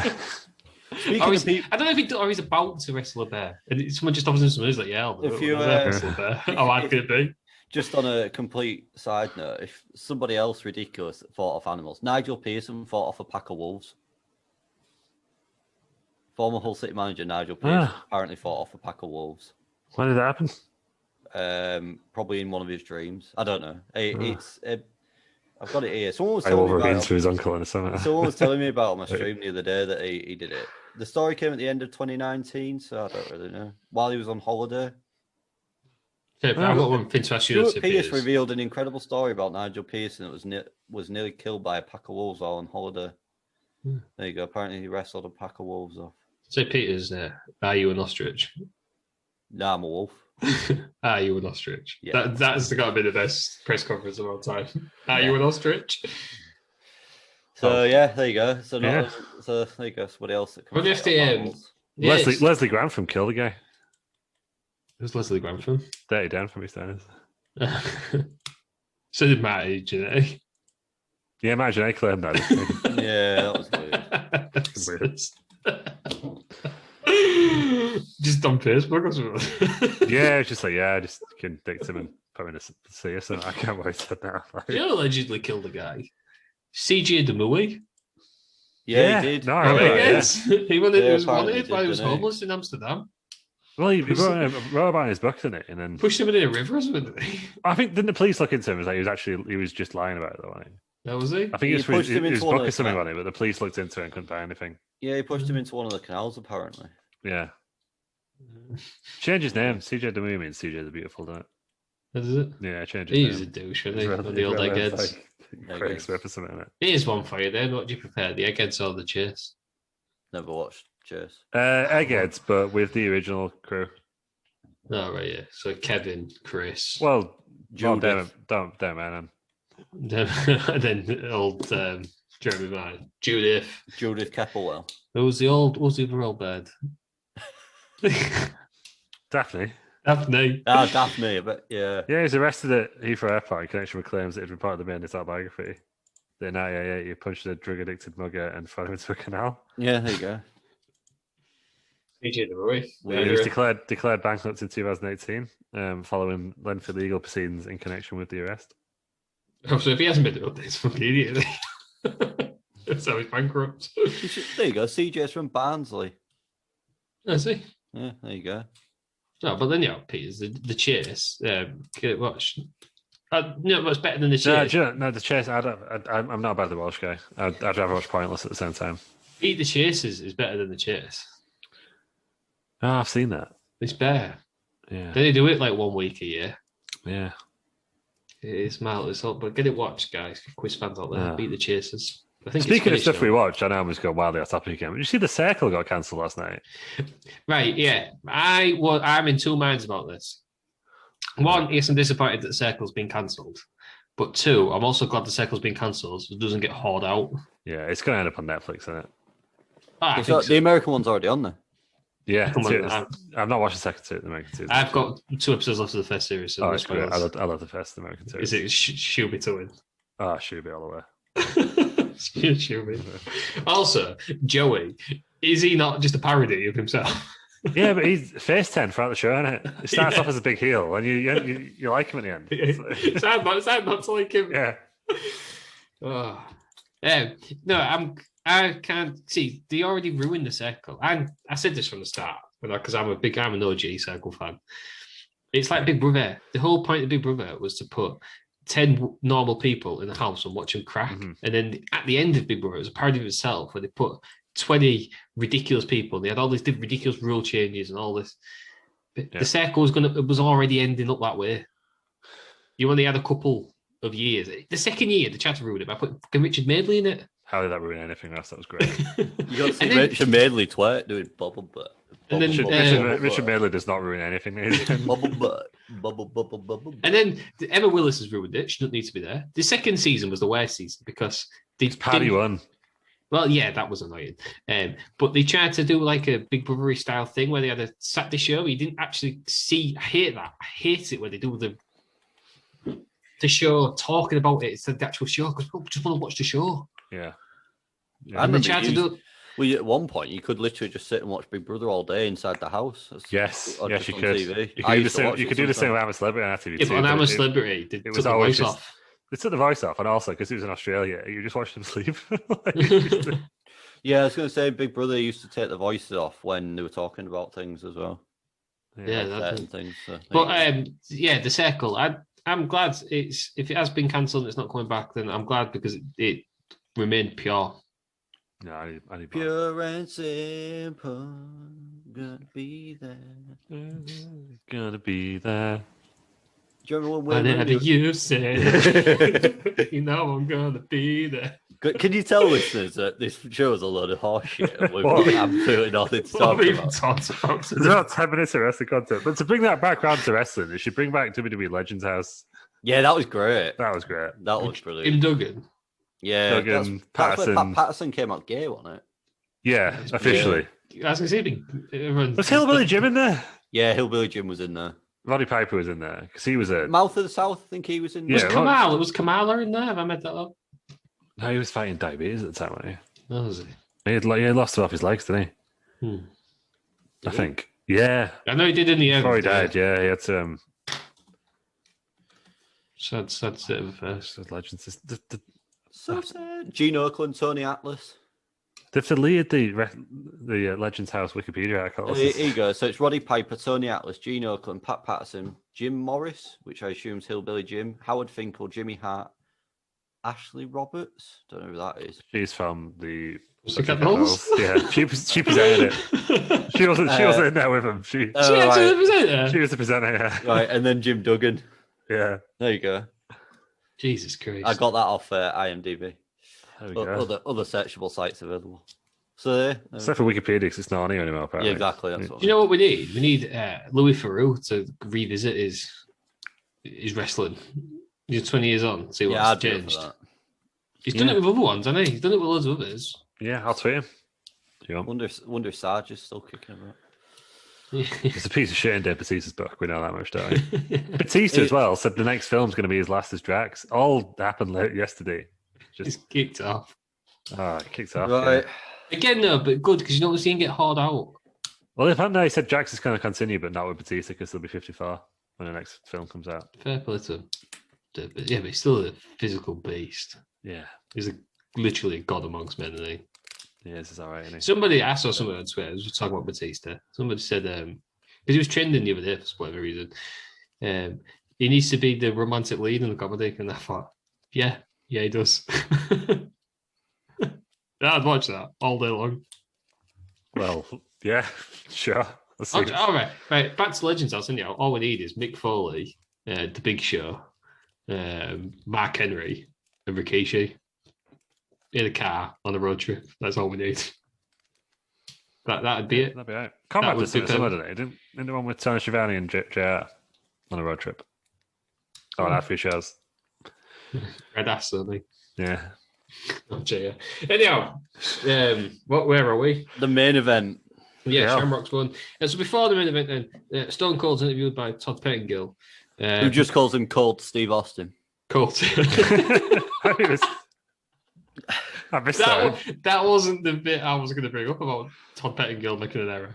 I don't know if he's about to wrestle a bear, and someone just offers him something. He's like, "Yeah, if you wrestle a bear, how hard could it be?" Just on a complete side note, if somebody else ridiculous fought off animals, Nigel Pearson fought off a pack of wolves. Former Hull City manager Nigel Pearson apparently fought off a pack of wolves. When did that happen? Probably in one of his dreams. I don't know. I've got it here. Someone was telling me about his uncle and someone was telling me about on my stream the other day that he did it. The story came at the end of 2019, so I don't really know. While he was on holiday. I've got one thing to ask you. Stuart Pearce revealed an incredible story about Nigel Pearson that was nearly killed by a pack of wolves while on holiday. There you go. Apparently he wrestled a pack of wolves off. So Peter's, are you an ostrich? No, I'm a wolf. Are you an ostrich? Yeah. That's got to be the best press conference of all time. Are you an ostrich? So yeah, there you go. So there you go. Somebody else that comes. Leslie Leslie Grantham killed a guy. was Leslie Grantham. Dirty Dan from EastEnders. So did Matty Jannetty. Yeah, imagine I claimed that. Yeah, that was weird. Just on Facebook or something. Yeah, it's just like, just convict him and put him in a sea or something. I can't wait to that. Like, You allegedly killed a guy. CJ Demouy. Yeah, he did. No, I remember that, He was wanted while he was homeless in Amsterdam. Well, he wrote about in his book, didn't it? And then pushed him in a river or something. I think didn't the police look into him? It was like he was just lying about it, though, wasn't he? That was he? I think he was his book or something on it, but the police looked into it and couldn't find anything. Yeah, he pushed him into one of the canals, apparently. Yeah. Change his name. CJ Demouy means CJ the Beautiful, doesn't it? Is it? Yeah, change his name. He's a douche, isn't he? On the old eggheads. Craig Smith or something, isn't it? Here's one for you then. What do you prefer, the eggheads or the Chase? Never watched Chase. Eggheads, but with the original crew. Oh, right, yeah. So Kevin, Chris. Well, Judith. Don't man. then old Jeremy Mann. Judith Keppelwell. Who was the other old bird? Daphne. Daphne, but yeah. Yeah, he was arrested at Heathrow Airport in connection with claims that he'd reported the man in his autobiography. In 1988, he punched a drug-addicted mugger and thrown him into a canal. Yeah, there you go. CJ Demouy. He was declared bankrupt in 2018, following lengthy legal proceedings in connection with the arrest. Oh, so if he hasn't been doing this, fucking idiot. So he's bankrupt. There you go. CJ's from Barnsley. I see. Yeah, there you go. No, but then Peters, the Chase. Watch. What's better than the Chase? No, the Chase. I'm not about the Welsh guy. I'd rather watch Pointless at the same time. Beat the Chase is better than the Chase. Oh, I've seen that. It's better. Yeah. They do it like 1 week a year. Yeah. It's mild as hell, but get it watched, guys. Quiz fans out there. Yeah. Beat the Chasers. I think speaking of stuff we watched, I know I'm just going wildly off topic again. Did you see The Circle got cancelled last night? Right, yeah. I'm in two minds about this. One, yes, I'm disappointed that The Circle's been cancelled. But two, I'm also glad The Circle's been cancelled so it doesn't get hauled out. Yeah, it's going to end up on Netflix, isn't it? The American one's already on there. Yeah, I've not watched the second two, the American two. I've got 2 episodes left of the first series. So it's great. I love the first American series. Is it Shuby to win? Oh, Shuby all the way. Shuby. Also, Joey, is he not just a parody of himself? Yeah, but he's face 10 throughout the show, isn't it? It starts off as a big heel, and you like him at the end. It's hard not to like him. Yeah. Oh. No, I can't see. They already ruined The Circle. And I said this from the start, because I'm an OG Circle fan. It's like Big Brother. The whole point of Big Brother was to put 10 normal people in a house and watch them crack. Mm-hmm. And then at the end of Big Brother, it was a parody of itself where they put 20 ridiculous people. And they had all these ridiculous rule changes and all this. But The Circle was already ending up that way. You only had a couple of years. The second year, they tried to ruin it by putting Richard Madeley in it. How did that ruin anything else? That was great. You got to see Richard Madeley twerk doing bubble butt. Richard Madeley does not ruin anything. Bubble butt. Bubble. And then Emma Willis has ruined it. She doesn't need to be there. The second season was the worst season because Paddy won. Well, yeah, that was annoying. But they tried to do like a Big Brother style thing where they had a Saturday show. You didn't actually see. I hate that. I hate it where they do the show talking about it instead of the actual show because people just want to watch the show. Yeah. And they tried to do. Well, at one point, you could literally just sit and watch Big Brother all day inside the house. Yes, you could. TV. You could do the same with I'm a Celebrity on TV. Yeah, but on I'm a Celebrity, it was always off. They took the voice off, and also because it was in Australia, you just watched them sleep. Yeah, I was going to say Big Brother used to take the voices off when they were talking about things as well. Yeah, things. So, but The Circle. I'm glad if it has been cancelled and it's not coming back, then I'm glad because it remained pure. No, I need pure and simple. Gonna be there. Gonna be there. Do you remember whenever you say, you know I'm gonna be there. Can you tell listeners that this show is a load of horse shit and we've absolutely nothing to talk about? There's about 10 minutes of wrestling content. But to bring that back around to wrestling, they should bring back WWE Legends House. Yeah, that was great. That was brilliant. Tim Duggan. Yeah, Duggan, Patterson. Patterson came out gay, wasn't it? Yeah, officially. I was going to say, was Hillbilly Jim in there? Yeah, Hillbilly Jim was in there. Roddy Piper was in there because he was a Mouth of the South. I think he was in there. Yeah, was Kamala in there? Have I made that up? No, he was fighting diabetes at the time, wasn't he? Oh, was he? He had lost it off his legs, didn't he? I think. Yeah. I know he did in the end. Before he died, yeah, he had to. Sad state of affairs. Legends. So sad. Gene Oakland, Tony Atlas. They've deleted the Legends House Wikipedia article. Here you go. So it's Roddy Piper, Tony Atlas, Gene Oakland, Pat Patterson, Jim Morris, which I assume is Hillbilly Jim, Howard Finkel, Jimmy Hart, Ashley Roberts. Don't know who that is. She's from the Pussycat Dolls. Yeah, she presented it. She wasn't in there with him. She was the presenter. Yeah. Right, and then Jim Duggan. Yeah, there you go. Jesus Christ! I got that off IMDb. There we go. Other searchable sites available. So except for Wikipedia, because it's not on here anymore. Apparently. Yeah, exactly. That's what. Do you know what we need? We need Louis Theroux to revisit his wrestling. He's 20 years on. See what's changed. He's done it with other ones, hasn't he? He's done it with loads of others. Yeah, I'll tweet him. I wonder if Sarge is still kicking about. It's a piece of shit in Dave Batista's book. We know that much, don't we? Batista as well said the next film's going to be his last as Drax. All happened yesterday. He's kicked off. Oh, he kicked off. Right. Yeah. Again, though, but good because you don't see him get hauled out. Well, he said Drax is going to continue, but not with Batista because he'll be 54 when the next film comes out. Fair play to him. Yeah, but he's still a physical beast. Yeah. He's literally a god amongst men, isn't he? Yeah, this is all right, isn't he? Somebody, I saw something on Twitter, was talking about Batista. Somebody said, because he was trending the other day for whatever reason, he needs to be the romantic lead in the comedy. And I thought, yeah, he does. I'd watch that all day long. Well, yeah, sure. All right. Back to Legends House, anyhow. All we need is Mick Foley, The Big Show, Mark Henry, and Rikishi in a car on a road trip. That's all we need. That'd be it. That'd be right. Combat did something similar, didn't it? Didn't the one with Tony Schiavone and JR on a road trip? Oh, and few shows. Red ass, don't they? Yeah. Oh, JR. Anyhow, where are we? The main event. Yeah, Shamrock's won. So before the main event, then Stone Cold's interviewed by Todd Pettengill, who just calls him Cold Steve Austin. Cold. I missed that. That wasn't the bit I was going to bring up about Todd Pettengill making an error.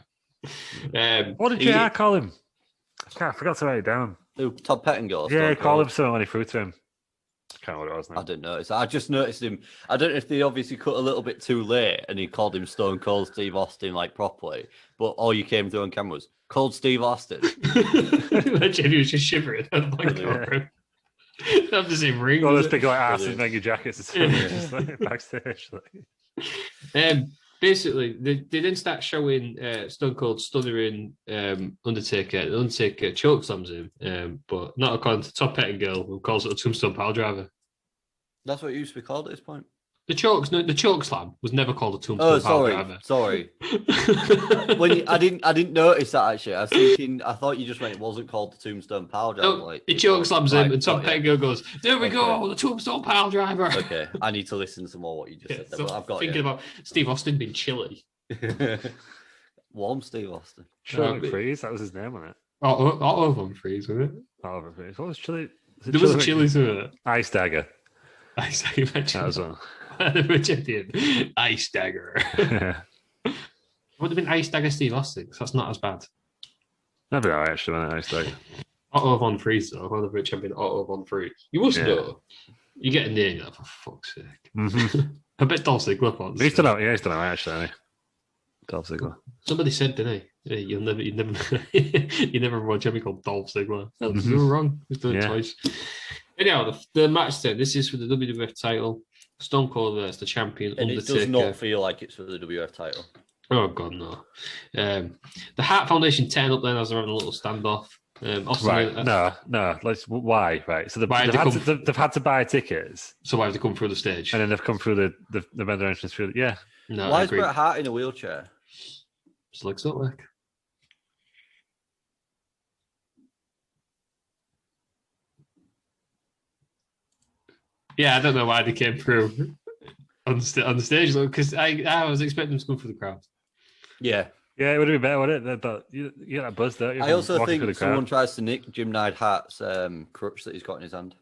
What did JR call him? I forgot to write it down. Who, Todd Pettengill? Yeah, call him something when he threw to him. I can't remember what it was now. I didn't notice. I just noticed him. I don't know if they obviously cut a little bit too late and he called him Stone Cold Steve Austin like properly, but all you came through on camera was Cold Steve Austin. Imagine he was just shivering. I'm just in ring. All those big like ass and mega jackets just like, backstage. Basically, they didn't start showing Stone Cold stuttering Undertaker. The Undertaker chokeslams him, but not according to Todd Pettengill, who calls it a tombstone pile driver. That's what it used to be called at this point. The choke slam was never called a tombstone pile driver. Sorry. I didn't notice that actually. I thought you just meant it wasn't called the tombstone pile driver. No, he choke slams him, and Todd Pettengill goes, "There we go, the tombstone pile driver." Okay, I need to listen to more what you just said. There, but I've got thinking about Steve Austin being chilly. Warm Steve Austin. Chili McFreeze, that was his name on it. Otto Von Freeze, wasn't it? Otto Von Freeze. What was chili? There was a chili to it. Ice Dagger. Ice Dagger. That was one. Ice Dagger. It would have been Ice Dagger Steve Austin, because that's not as bad. That'd be alright, actually, when Ice Dagger. Otto Von Freeze, though. One of the champion Otto Von Freeze. You must know. You get a name that, for fuck's sake. Mm-hmm. I bet Dolph Ziggler thought. He's done out, actually, Dolph Ziggler. Somebody said, didn't he? You never watch a champion called Dolph Ziggler. You were wrong. He's done it twice. Anyhow, the match then. This is for the WWF title. Stone Cold versus the champion and Undertaker. It does not feel like it's for the WWF title. Oh god, no. The Hart Foundation turned up then as they're having a little standoff. No. Why? Right. So they've had to buy tickets. So why have they come through the stage? And then they've come through the vendor entrance through. Yeah. No. Why is Bret Hart in a wheelchair? His legs don't work. Yeah, I don't know why they came through on the stage because I was expecting them to come through the crowd. Yeah. Yeah, it would have been better, wouldn't it? But you get that buzz, don't you? I also think someone tries to nick Jim Neidhart's crutch that he's got in his hand.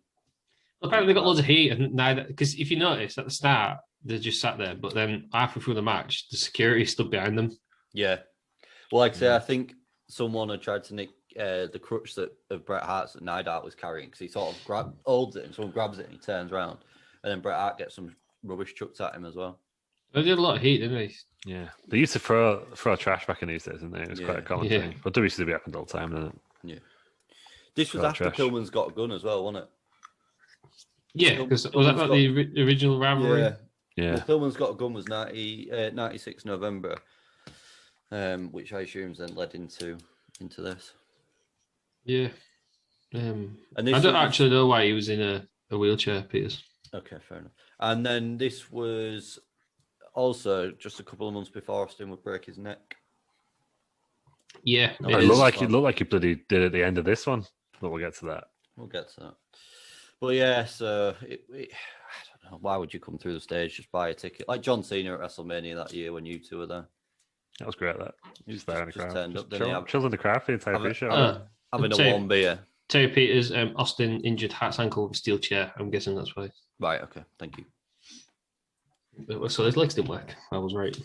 Apparently, they got loads of heat, and because if you notice at the start, they just sat there, but then halfway through the match, the security stood behind them. Yeah. Well, like I say, I think someone had tried to nick the crutch that of Bret Hart's that Neidhart was carrying because he sort of holds it and someone grabs it and he turns around, and then Bret Hart gets some rubbish chucked at him as well. They did a lot of heat, didn't they? Yeah, they used to throw trash back in these days, didn't they? It was quite a common thing. But WCW happened all the time, didn't it? Yeah. This was after Pillman's Got a Gun as well, wasn't it? Yeah, because was that the original rivalry? Yeah. Well, Pillman's Got a Gun was 96 November, which I assume then led into this. Yeah. And I don't actually know why he was in a wheelchair, Peters. Okay, fair enough. And then this was also just a couple of months before Austin would break his neck. Yeah, it looked like he bloody did at the end of this one, but we'll get to that. We'll get to that. But yeah, so I don't know. Why would you come through the stage just buy a ticket like John Cena at WrestleMania that year when you two were there? That was great. That he was there in the crowd, turned up, chilled in the crowd for the entire pre-show. Having a warm beer. Terry Peters, Austin injured Hart's ankle with a steel chair. I'm guessing that's why. Right. Okay. Thank you. So his legs didn't work. I was right.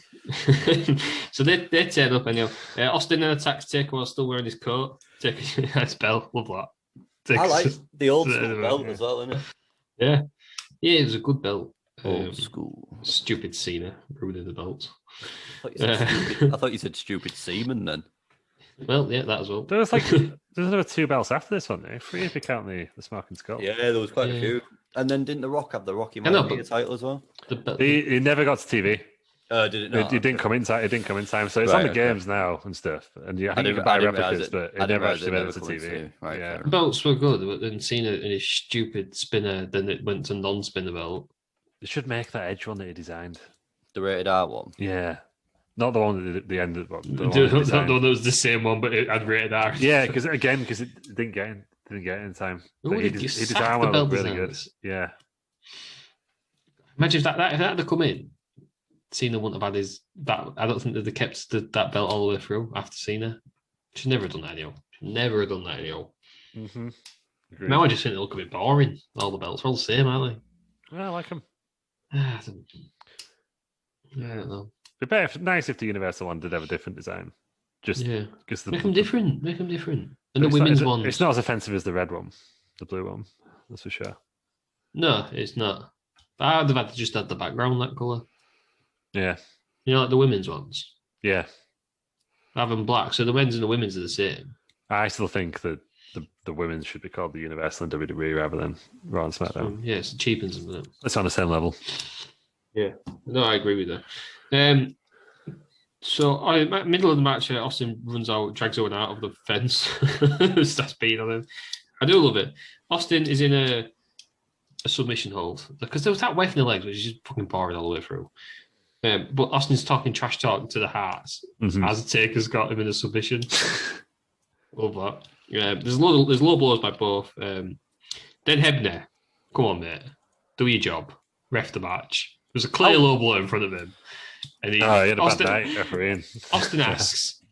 So they turn up anyway. Austin then attacks Taker while still wearing his coat. Taker his belt. Love that. I like the old school belt as well, isn't it? Yeah. Yeah, it was a good belt. Old school. Stupid Cena ruining the belt. I thought you said stupid semen then. Well, yeah, that as well. There's another 2 belts after this one, 3 if you count the Smoking Skull. Yeah, there was quite a few. And then didn't The Rock have the Rocky Mountain title as well? He never got to TV. Did it not? It didn't come in time. It didn't come in time. So it's on the games now and stuff. And I think you can buy replicas, but it never actually made it to TV. Right, yeah. The belts were good, but then Cena in his stupid spinner, then it went to non-spinner belt. They should make that Edge one that he designed. The Rated R one? Yeah. Not the one that the end of not the one that was the same one, but it had Rated R. Yeah, because it didn't get in time. He designed one that looked really good. Yeah. Imagine if that had come in, Cena wouldn't have had that. I don't think that they kept that belt all the way through after Cena. Should never have done that anymore. Mm-hmm. Now I just think they look a bit boring. All the belts are all the same, aren't they? Yeah, I like them. I don't know. It'd be nice if the Universal one did have a different design. Just because make them different. And the women's one, it's not as offensive as the red one, the blue one. That's for sure. No, it's not. I'd have had to just add the background that colour. Yeah. You know, like the women's ones. Yeah. Have them black, so the men's and the women's are the same. I still think that the women's should be called the Universal and WWE rather than Raw and SmackDown. Yeah, it's cheapens them, isn't it? It's on the same level. Yeah. No, I agree with that. So, middle of the match, Austin runs out, drags Owen out of the fence, starts beating on him. I do love it. Austin is in a submission hold because there was that wave in the legs, which is just fucking boring all the way through. But Austin's talking trash talk to the Hearts as Taker's got him in a submission. Love that. There's low blows by both. Then Hebner, come on, mate, do your job, ref the match. There's a clear low blow in front of him. And he had a bad night refereeing. Austin asks,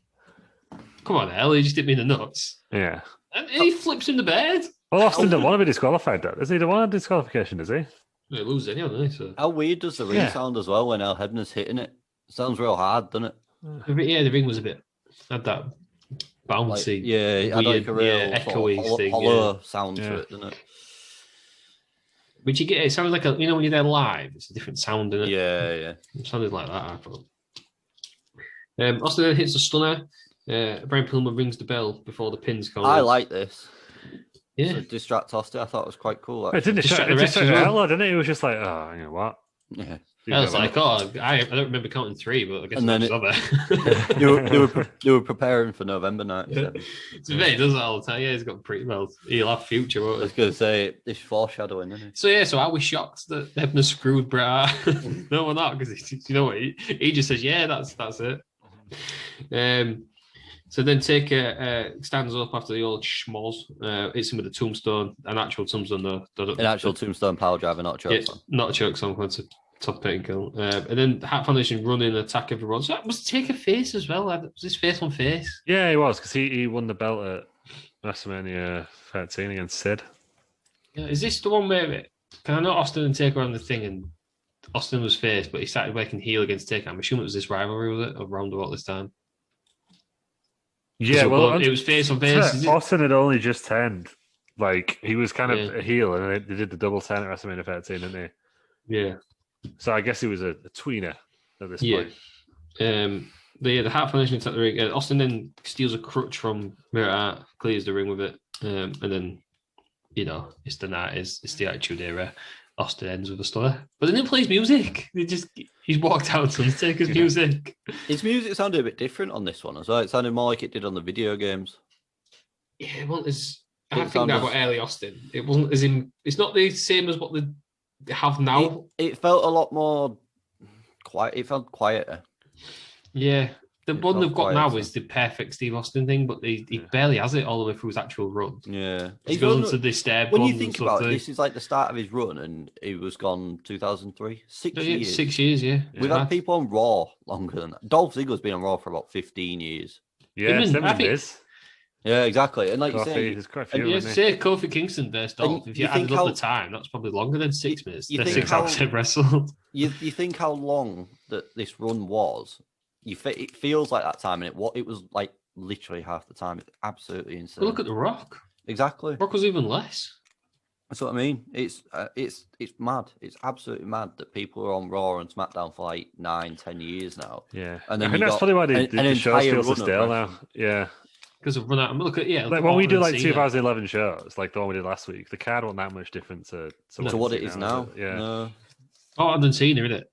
come on, hell, he just hit me in the nuts. Yeah. And he flips him the bed. Well, Austin didn't want to be disqualified, though. Does he? Don't want a disqualification, does he? He loses anyhow, doesn't he? So. How weird does the ring sound as well when Al Hebner's hitting it? It sounds real hard, doesn't it? Yeah, the ring was a bit, had that bouncy, weird, a real echoey thing. Hollow sound to it, doesn't it? But you get it sounded like when you're there live, it's a different sound, isn't it? Yeah. It sounded like that, I thought. Austin then hits the stunner. Brian Pillman rings the bell before the pins come. I like this. Yeah. So distract Austin, I thought it was quite cool. It didn't distract the hell, didn't it? It was just like, oh, you know what? Yeah. I was like, I don't remember counting 3, but I guess they were preparing for November night. So he does that all the time. Yeah, he's got pretty well. He'll have future. I was going to say it's foreshadowing, isn't it? So I was shocked that Hebner screwed Bret. No, we're not, because you know what? He just says, yeah, that's it. So then Taker stands up after the old schmoz. Hits him with a tombstone, an actual tombstone though. An actual tombstone power driver, not a choke slam. Not a choke slam. Top pin kill. And then Hat Foundation run in, attack everyone. So that was Taker face as well. Was his face on face? Yeah, he was, because he won the belt at WrestleMania 13 against Sid. Yeah, is this the one where can I know Austin and Taker on the thing and Austin was face, but he started working heel against Taker? I'm assuming it was this rivalry, was it? Around about this time. Yeah, well, it was face on face. Austin had only just turned. Like, he was kind of a heel, and they did the double turn at WrestleMania 13, didn't they? Yeah. So I guess he was a tweener at this point. The Hat Foundation attack the ring. Austin then steals a crutch from Mirror Art, clears the ring with it, and then, it's the night, it's the Attitude Era. Austin ends with a stutter, but then he plays music. He's walked out to Undertaker's music. His music sounded a bit different on this one as well. It sounded more like it did on the video games. Yeah, well, I think that about early Austin. It wasn't as in. It's not the same as what they have now. It felt a lot more quiet. It felt quieter. Yeah, the one they've got now is the perfect Steve Austin thing, but he barely has it all the way through his actual run. Yeah, he goes into this step. When you think about it, this is like the start of his run, and he was gone 2003. 6 years. 6 years, yeah. We've had people on Raw longer than that. Dolph Ziggler's been on Raw for about 15 years. Yeah, yeah, exactly. And like Kofi, you say, you say Kofi Kingston versus Dolph. If you added up the time, that's probably longer than 6 minutes. You think 6 hours they've wrestled. You think how long that this run was? It feels like that time, and it was like literally half the time. It's absolutely insane. Well, look at The Rock. Exactly. Rock was even less. That's what I mean. It's mad. It's absolutely mad that people are on Raw and SmackDown for like 9-10 years now. Yeah, and then I think that's probably why the show feels so stale now. Yeah. Because of run out. Look at like when we do like 2011 shows, like the one we did last week, the card wasn't that much different to what it is now. Yeah. No. Oh, and Cena, isn't it?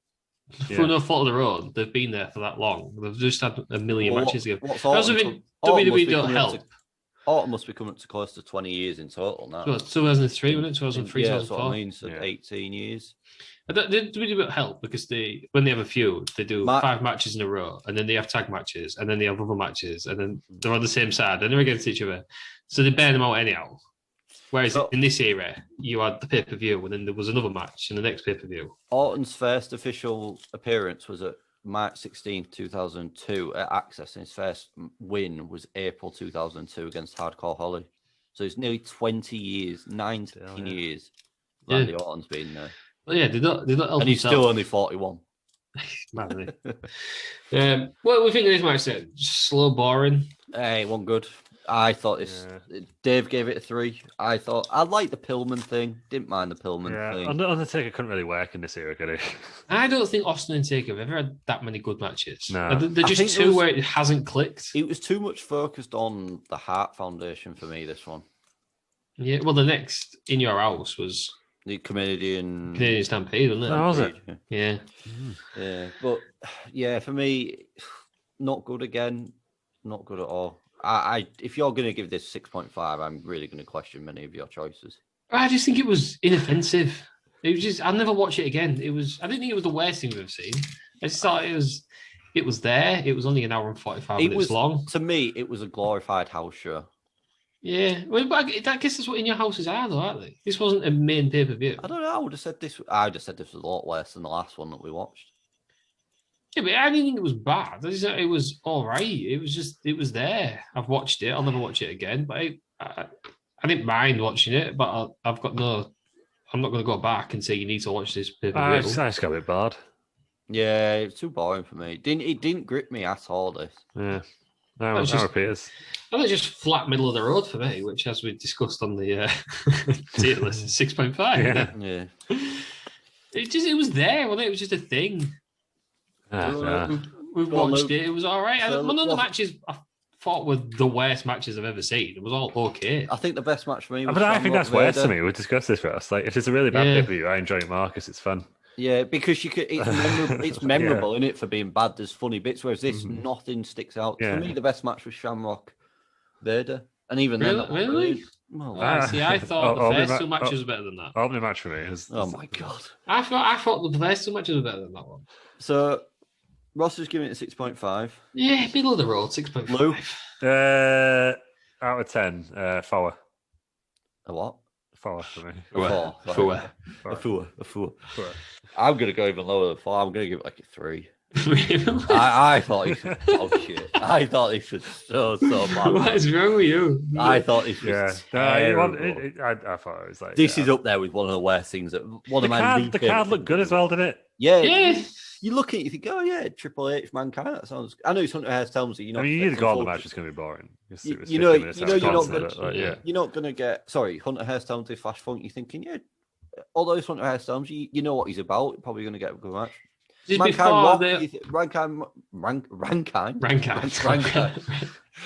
For no fault of their own, they've been there for that long. They've just had a million matches together. WWE don't help. Autumn must be coming to close to 20 years in total now. 2003, wasn't it? 2003, yeah, 2004. That's what I mean. So 18 years. They do help because when they have a feud, they do 5 matches in a row, and then they have tag matches, and then they have other matches, and then they're on the same side, and they're against each other. So they burn them out anyhow. Whereas in this era, you had the pay-per-view, and then there was another match in the next pay-per-view. Orton's first official appearance was at March 16th, 2002 at Access, and his first win was April 2002 against Hardcore Holly. So it's nearly 20 years, 19 years. Randy Orton's been there. Well, yeah, they don't help and he's himself. still only 41. Mad, isn't he? What do we think of this match then? Just slow, boring? Hey, it wasn't good. I thought Dave gave it a 3. I liked the Pillman thing. Didn't mind the Pillman thing. Undertaker couldn't really work in this era, could he? I don't think Austin and Taker have ever had that many good matches. No. They're just two where it hasn't clicked. It was too much focused on the Hart Foundation for me, this one. Yeah, well, the next In Your House was the Canadian Stampede, wasn't it? Oh, was it? Yeah. Yeah, but yeah, for me, not good again. Not good at all. If you're going to give this 6.5, I'm really going to question many of your choices. I just think it was inoffensive. It was just, I'll never watch it again. I didn't think it was the worst thing we've seen. I just thought it was there. It was only an hour and 45 minutes long. To me, it was a glorified house show. Yeah, well, but I guess that's what In Your Houses are, though, aren't they? This wasn't a main pay-per-view. I don't know. I would have said this was a lot worse than the last one that we watched. Yeah, but I didn't think it was bad. It was all right. It was there. I've watched it. I'll never watch it again. But I didn't mind watching it. But I'm not going to go back and say you need to watch this pay-per-view. I just got a bit bored. Yeah, it's too boring for me. It didn't grip me at all. This. Yeah. No, it appears. Well, it's just flat middle of the road for me, which, as we discussed on the tier list, is 6.5. Yeah. It was there, wasn't it? It was just a thing. We watched it. It was all right. None of the matches I thought were the worst matches I've ever seen. It was all okay. I think the best match for me was but I think that's worse to me. We discussed this for us. Like, if it's a really bad pay-per-view, I enjoy it more because it's fun. Yeah, because it's memorable in it for being bad. There's funny bits, whereas this, nothing sticks out. For me, the best match was Shamrock Vader. And even then... Really? Well, I thought the first 2 matches were better than that. Opening match for me is... Oh, my God. I thought the first 2 matches were better than that one. So, Ross is giving it a 6.5. Yeah, middle of the road, 6.5. Lou? Out of 10, 4. A what? 4 for me. A 4. I'm gonna go even lower than 4. I'm gonna give it like a 3. I thought this was shit. I thought this was so bad. What is wrong with you? I thought this was terrible. I thought it was like this is up there with one of the worst things. The card looked good as well, didn't it? Yeah. You look at it, you think, oh yeah, Triple H, Mankind. That sounds. I know Hunter Hearst tells you. I mean, you knew the Gauntlet match was going to be boring. You're not going to get. Sorry, Hunter Hearst tells you Flash Funk. You're thinking, yeah, although Hunter Hearst tells you know what he's about. You're probably going to get a good match. Rankine.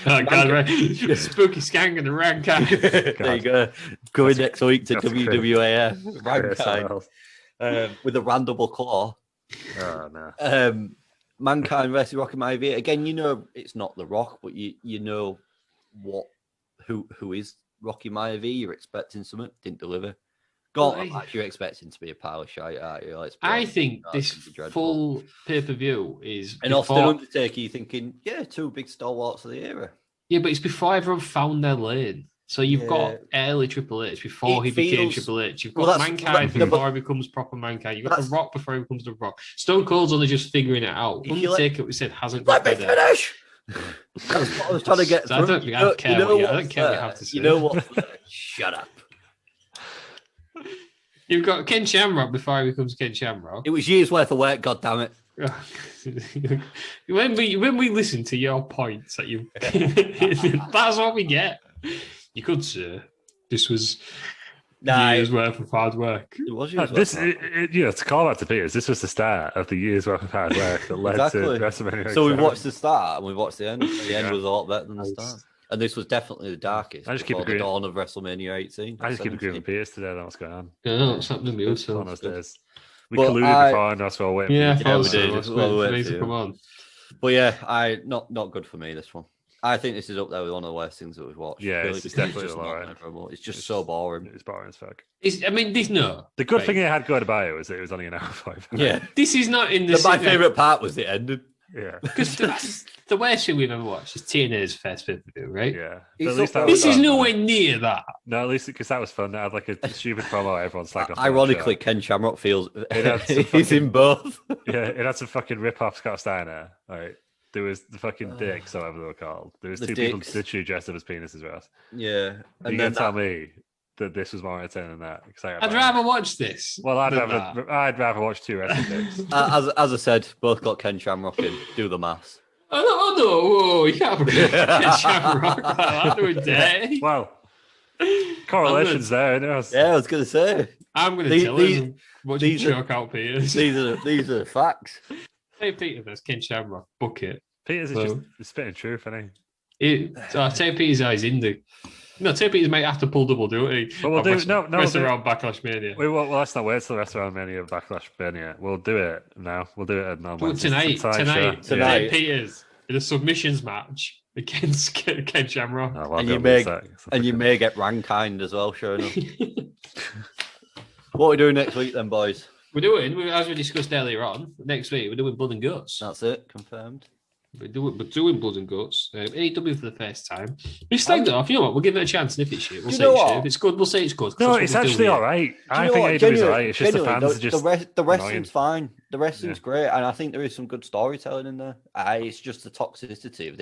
Oh God, right. Spooky Skank and the Rankine. There you go. Going next week to WWF. Rankine. With a Randable Claw. Oh no. Mankind versus Rocky Maivia. Again, you know it's not The Rock, but you know who is Rocky Maivia. You're expecting something, didn't deliver. Gauntlet match, you're expecting to be a pile of shite, aren't you? I think this full pay-per-view is... And also Undertaker, you're thinking, yeah, 2 big stalwarts of the era. Yeah, but it's before everyone found their lane. So you've got early Triple H before he became Triple H. You've got Mankind before he becomes proper Mankind. You've got The Rock before he becomes The Rock. Stone Cold's only just figuring it out. Undertaker, we said, hasn't got there. Finish! That's what I was trying to get through. I don't care what you have to say. You know what? Shut up. You've got Ken Shamrock before he becomes Ken Shamrock. It was years worth of work, goddammit. When we listen to your points that you that's what we get. You could say this was years worth of hard work. It was years to call that to Peters, this was the start of the years worth of hard work that led to WrestleMania. So we watched the start and we watched the end. The end was a lot better than the start. And this was definitely the darkest. I just keep the dawn of WrestleMania 18. I just keep agreeing with Peters today. That's what's going on. Yeah, it's happening to me also. We colluded before, and that's what we're waiting. Yeah, we did. Come on. But yeah, not good for me. This one. I think this is up there with one of the worst things that we've watched. Yeah, it's definitely It's just so boring. It's boring as fuck. The good thing it had going about it was that it was only an hour 5. Yeah, this is not in the. My favourite part was the ending. Yeah, because the worst thing we've ever watched is TNA's first pay-per-view, right? Yeah, this is nowhere near that. No, at least because that was fun. That had like a stupid promo. Everyone slagged off. Ironically, Ken Shamrock feels he's in both. Yeah, it had some fucking rip-off Scott Steiner. Right, there was the fucking dicks, or whatever they were called. There was 2 people literally dressed up as penises. Yeah, and you can tell me that this was more entertaining than that. I'd rather watch this. Well, I'd rather watch 2 wrestling things. As I said, both got Ken Shamrock in. Do the maths. Oh no! You can't forget Ken Shamrock. I'm doing day. Well, correlation's there. Yeah, I was going to say. I'm going to tell him what you choke out, Peters. These are the facts. Hey, Peter, there's Ken Shamrock. Book it. Peters is just spitting truth, isn't he? Terry Peters is in the. No, Terry Peters might have to pull double duty. But we'll do rest around Backlash Mania. Well, let's not wait till the rest around Mania Backlash Mania. We'll do it now. We'll do it at tonight. Terry Peters in a submissions match against Ken Shamrock. And you may get Rankind as well showing up. What are we doing next week then, boys? We're doing, as we discussed earlier on, next week we're doing Blood and Guts. That's it, confirmed. We're doing Blood and Guts. AEW for the first time. We slagged it off. You know what? We'll give it a chance, and if it's shit, we'll say it's shit. If it's good, we'll say it's good. No, it's actually all right. I think AEW is all right. It's just the fans are just the wrestling's fine. The wrestling's great, and I think there is some good storytelling in there. It's just the toxicity of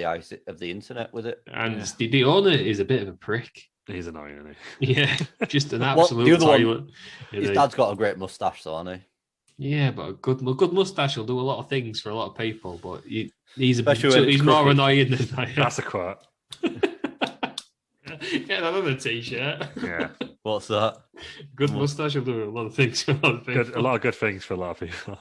the internet with it. And the owner is a bit of a prick. He's annoying, isn't he? Yeah, just an absolute toilet. His dad's got a great mustache, though, hasn't he? Yeah, but a good mustache will do a lot of things for a lot of people, but he's more annoying than I am. That's a quote. Get another t-shirt. Yeah. What's that? Good mustache will do a lot of things for a lot of people. A lot of good things for a lot of people.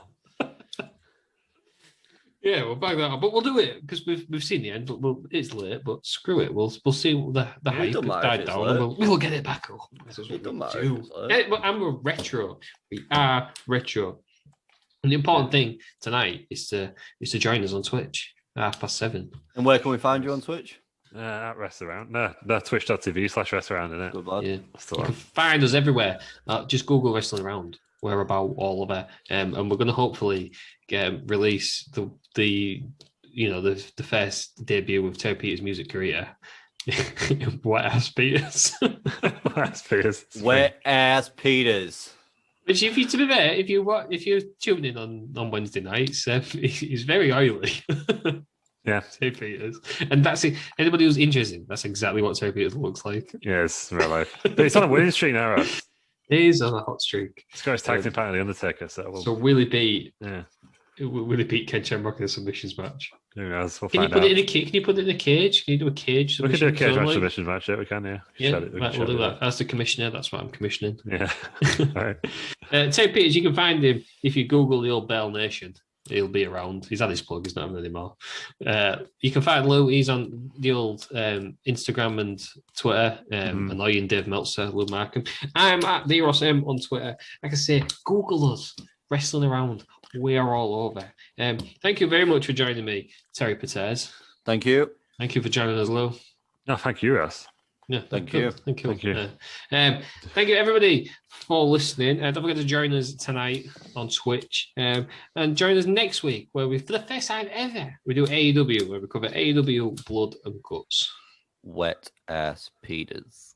Yeah, we'll back that up, but we'll do it because we've seen the end. But it's late, but screw it. We'll see the hype died down, and we'll get it back up. It doesn't matter. And we're retro. We are retro. And the important thing tonight is to join us on Twitch at 7:30. And where can we find you on Twitch? At Restaurant. No, twitch.tv/Restaurant, isn't it? Good lad. Yeah. You can find us everywhere. Just Google Wrestling Around. We're about all over. And we're going to hopefully release the first debut of Terry Peters' music career Wet ass Peters. Wet ass Peters. Which, to be fair, if you're tuning in on Wednesday nights, he's very oily. Yeah, Terry Peters, and that's it. Anybody who's interested, that's exactly what Terry Peters looks like. Yes, in real life. But he's on a winning streak now, Ross. He's on a hot streak. He's got his tag team partner, the Undertaker. So will he beat? Yeah. Will he beat Ken Shamrock in a submissions match? Who knows? We'll can you put it in a cage? Can you put it in a cage? Can you do a cage? We can do a cage match submissions match. Yeah, we can. Yeah. We'll do that. As the commissioner, that's what I'm commissioning. Yeah. All right. Terry Peters, you can find him if you Google the old Bell Nation. He'll be around. He's had his plug. He's not having anymore. You can find Lou. He's on the old Instagram and Twitter. Annoying Dave Meltzer, Lou Markham. I'm at the Ross M on Twitter. Like I say, Google us. Wrestling Around. We are all over. Thank you very much for joining me, Terry Peters. Thank you. Thank you for joining us, Lou. No, thank you, Ross. Yeah, thank you. Thank you, everybody, for listening. Don't forget to join us tonight on Twitch. And join us next week, where for the first time ever, we do AEW, where we cover AEW Blood and Guts. Wet ass Peters.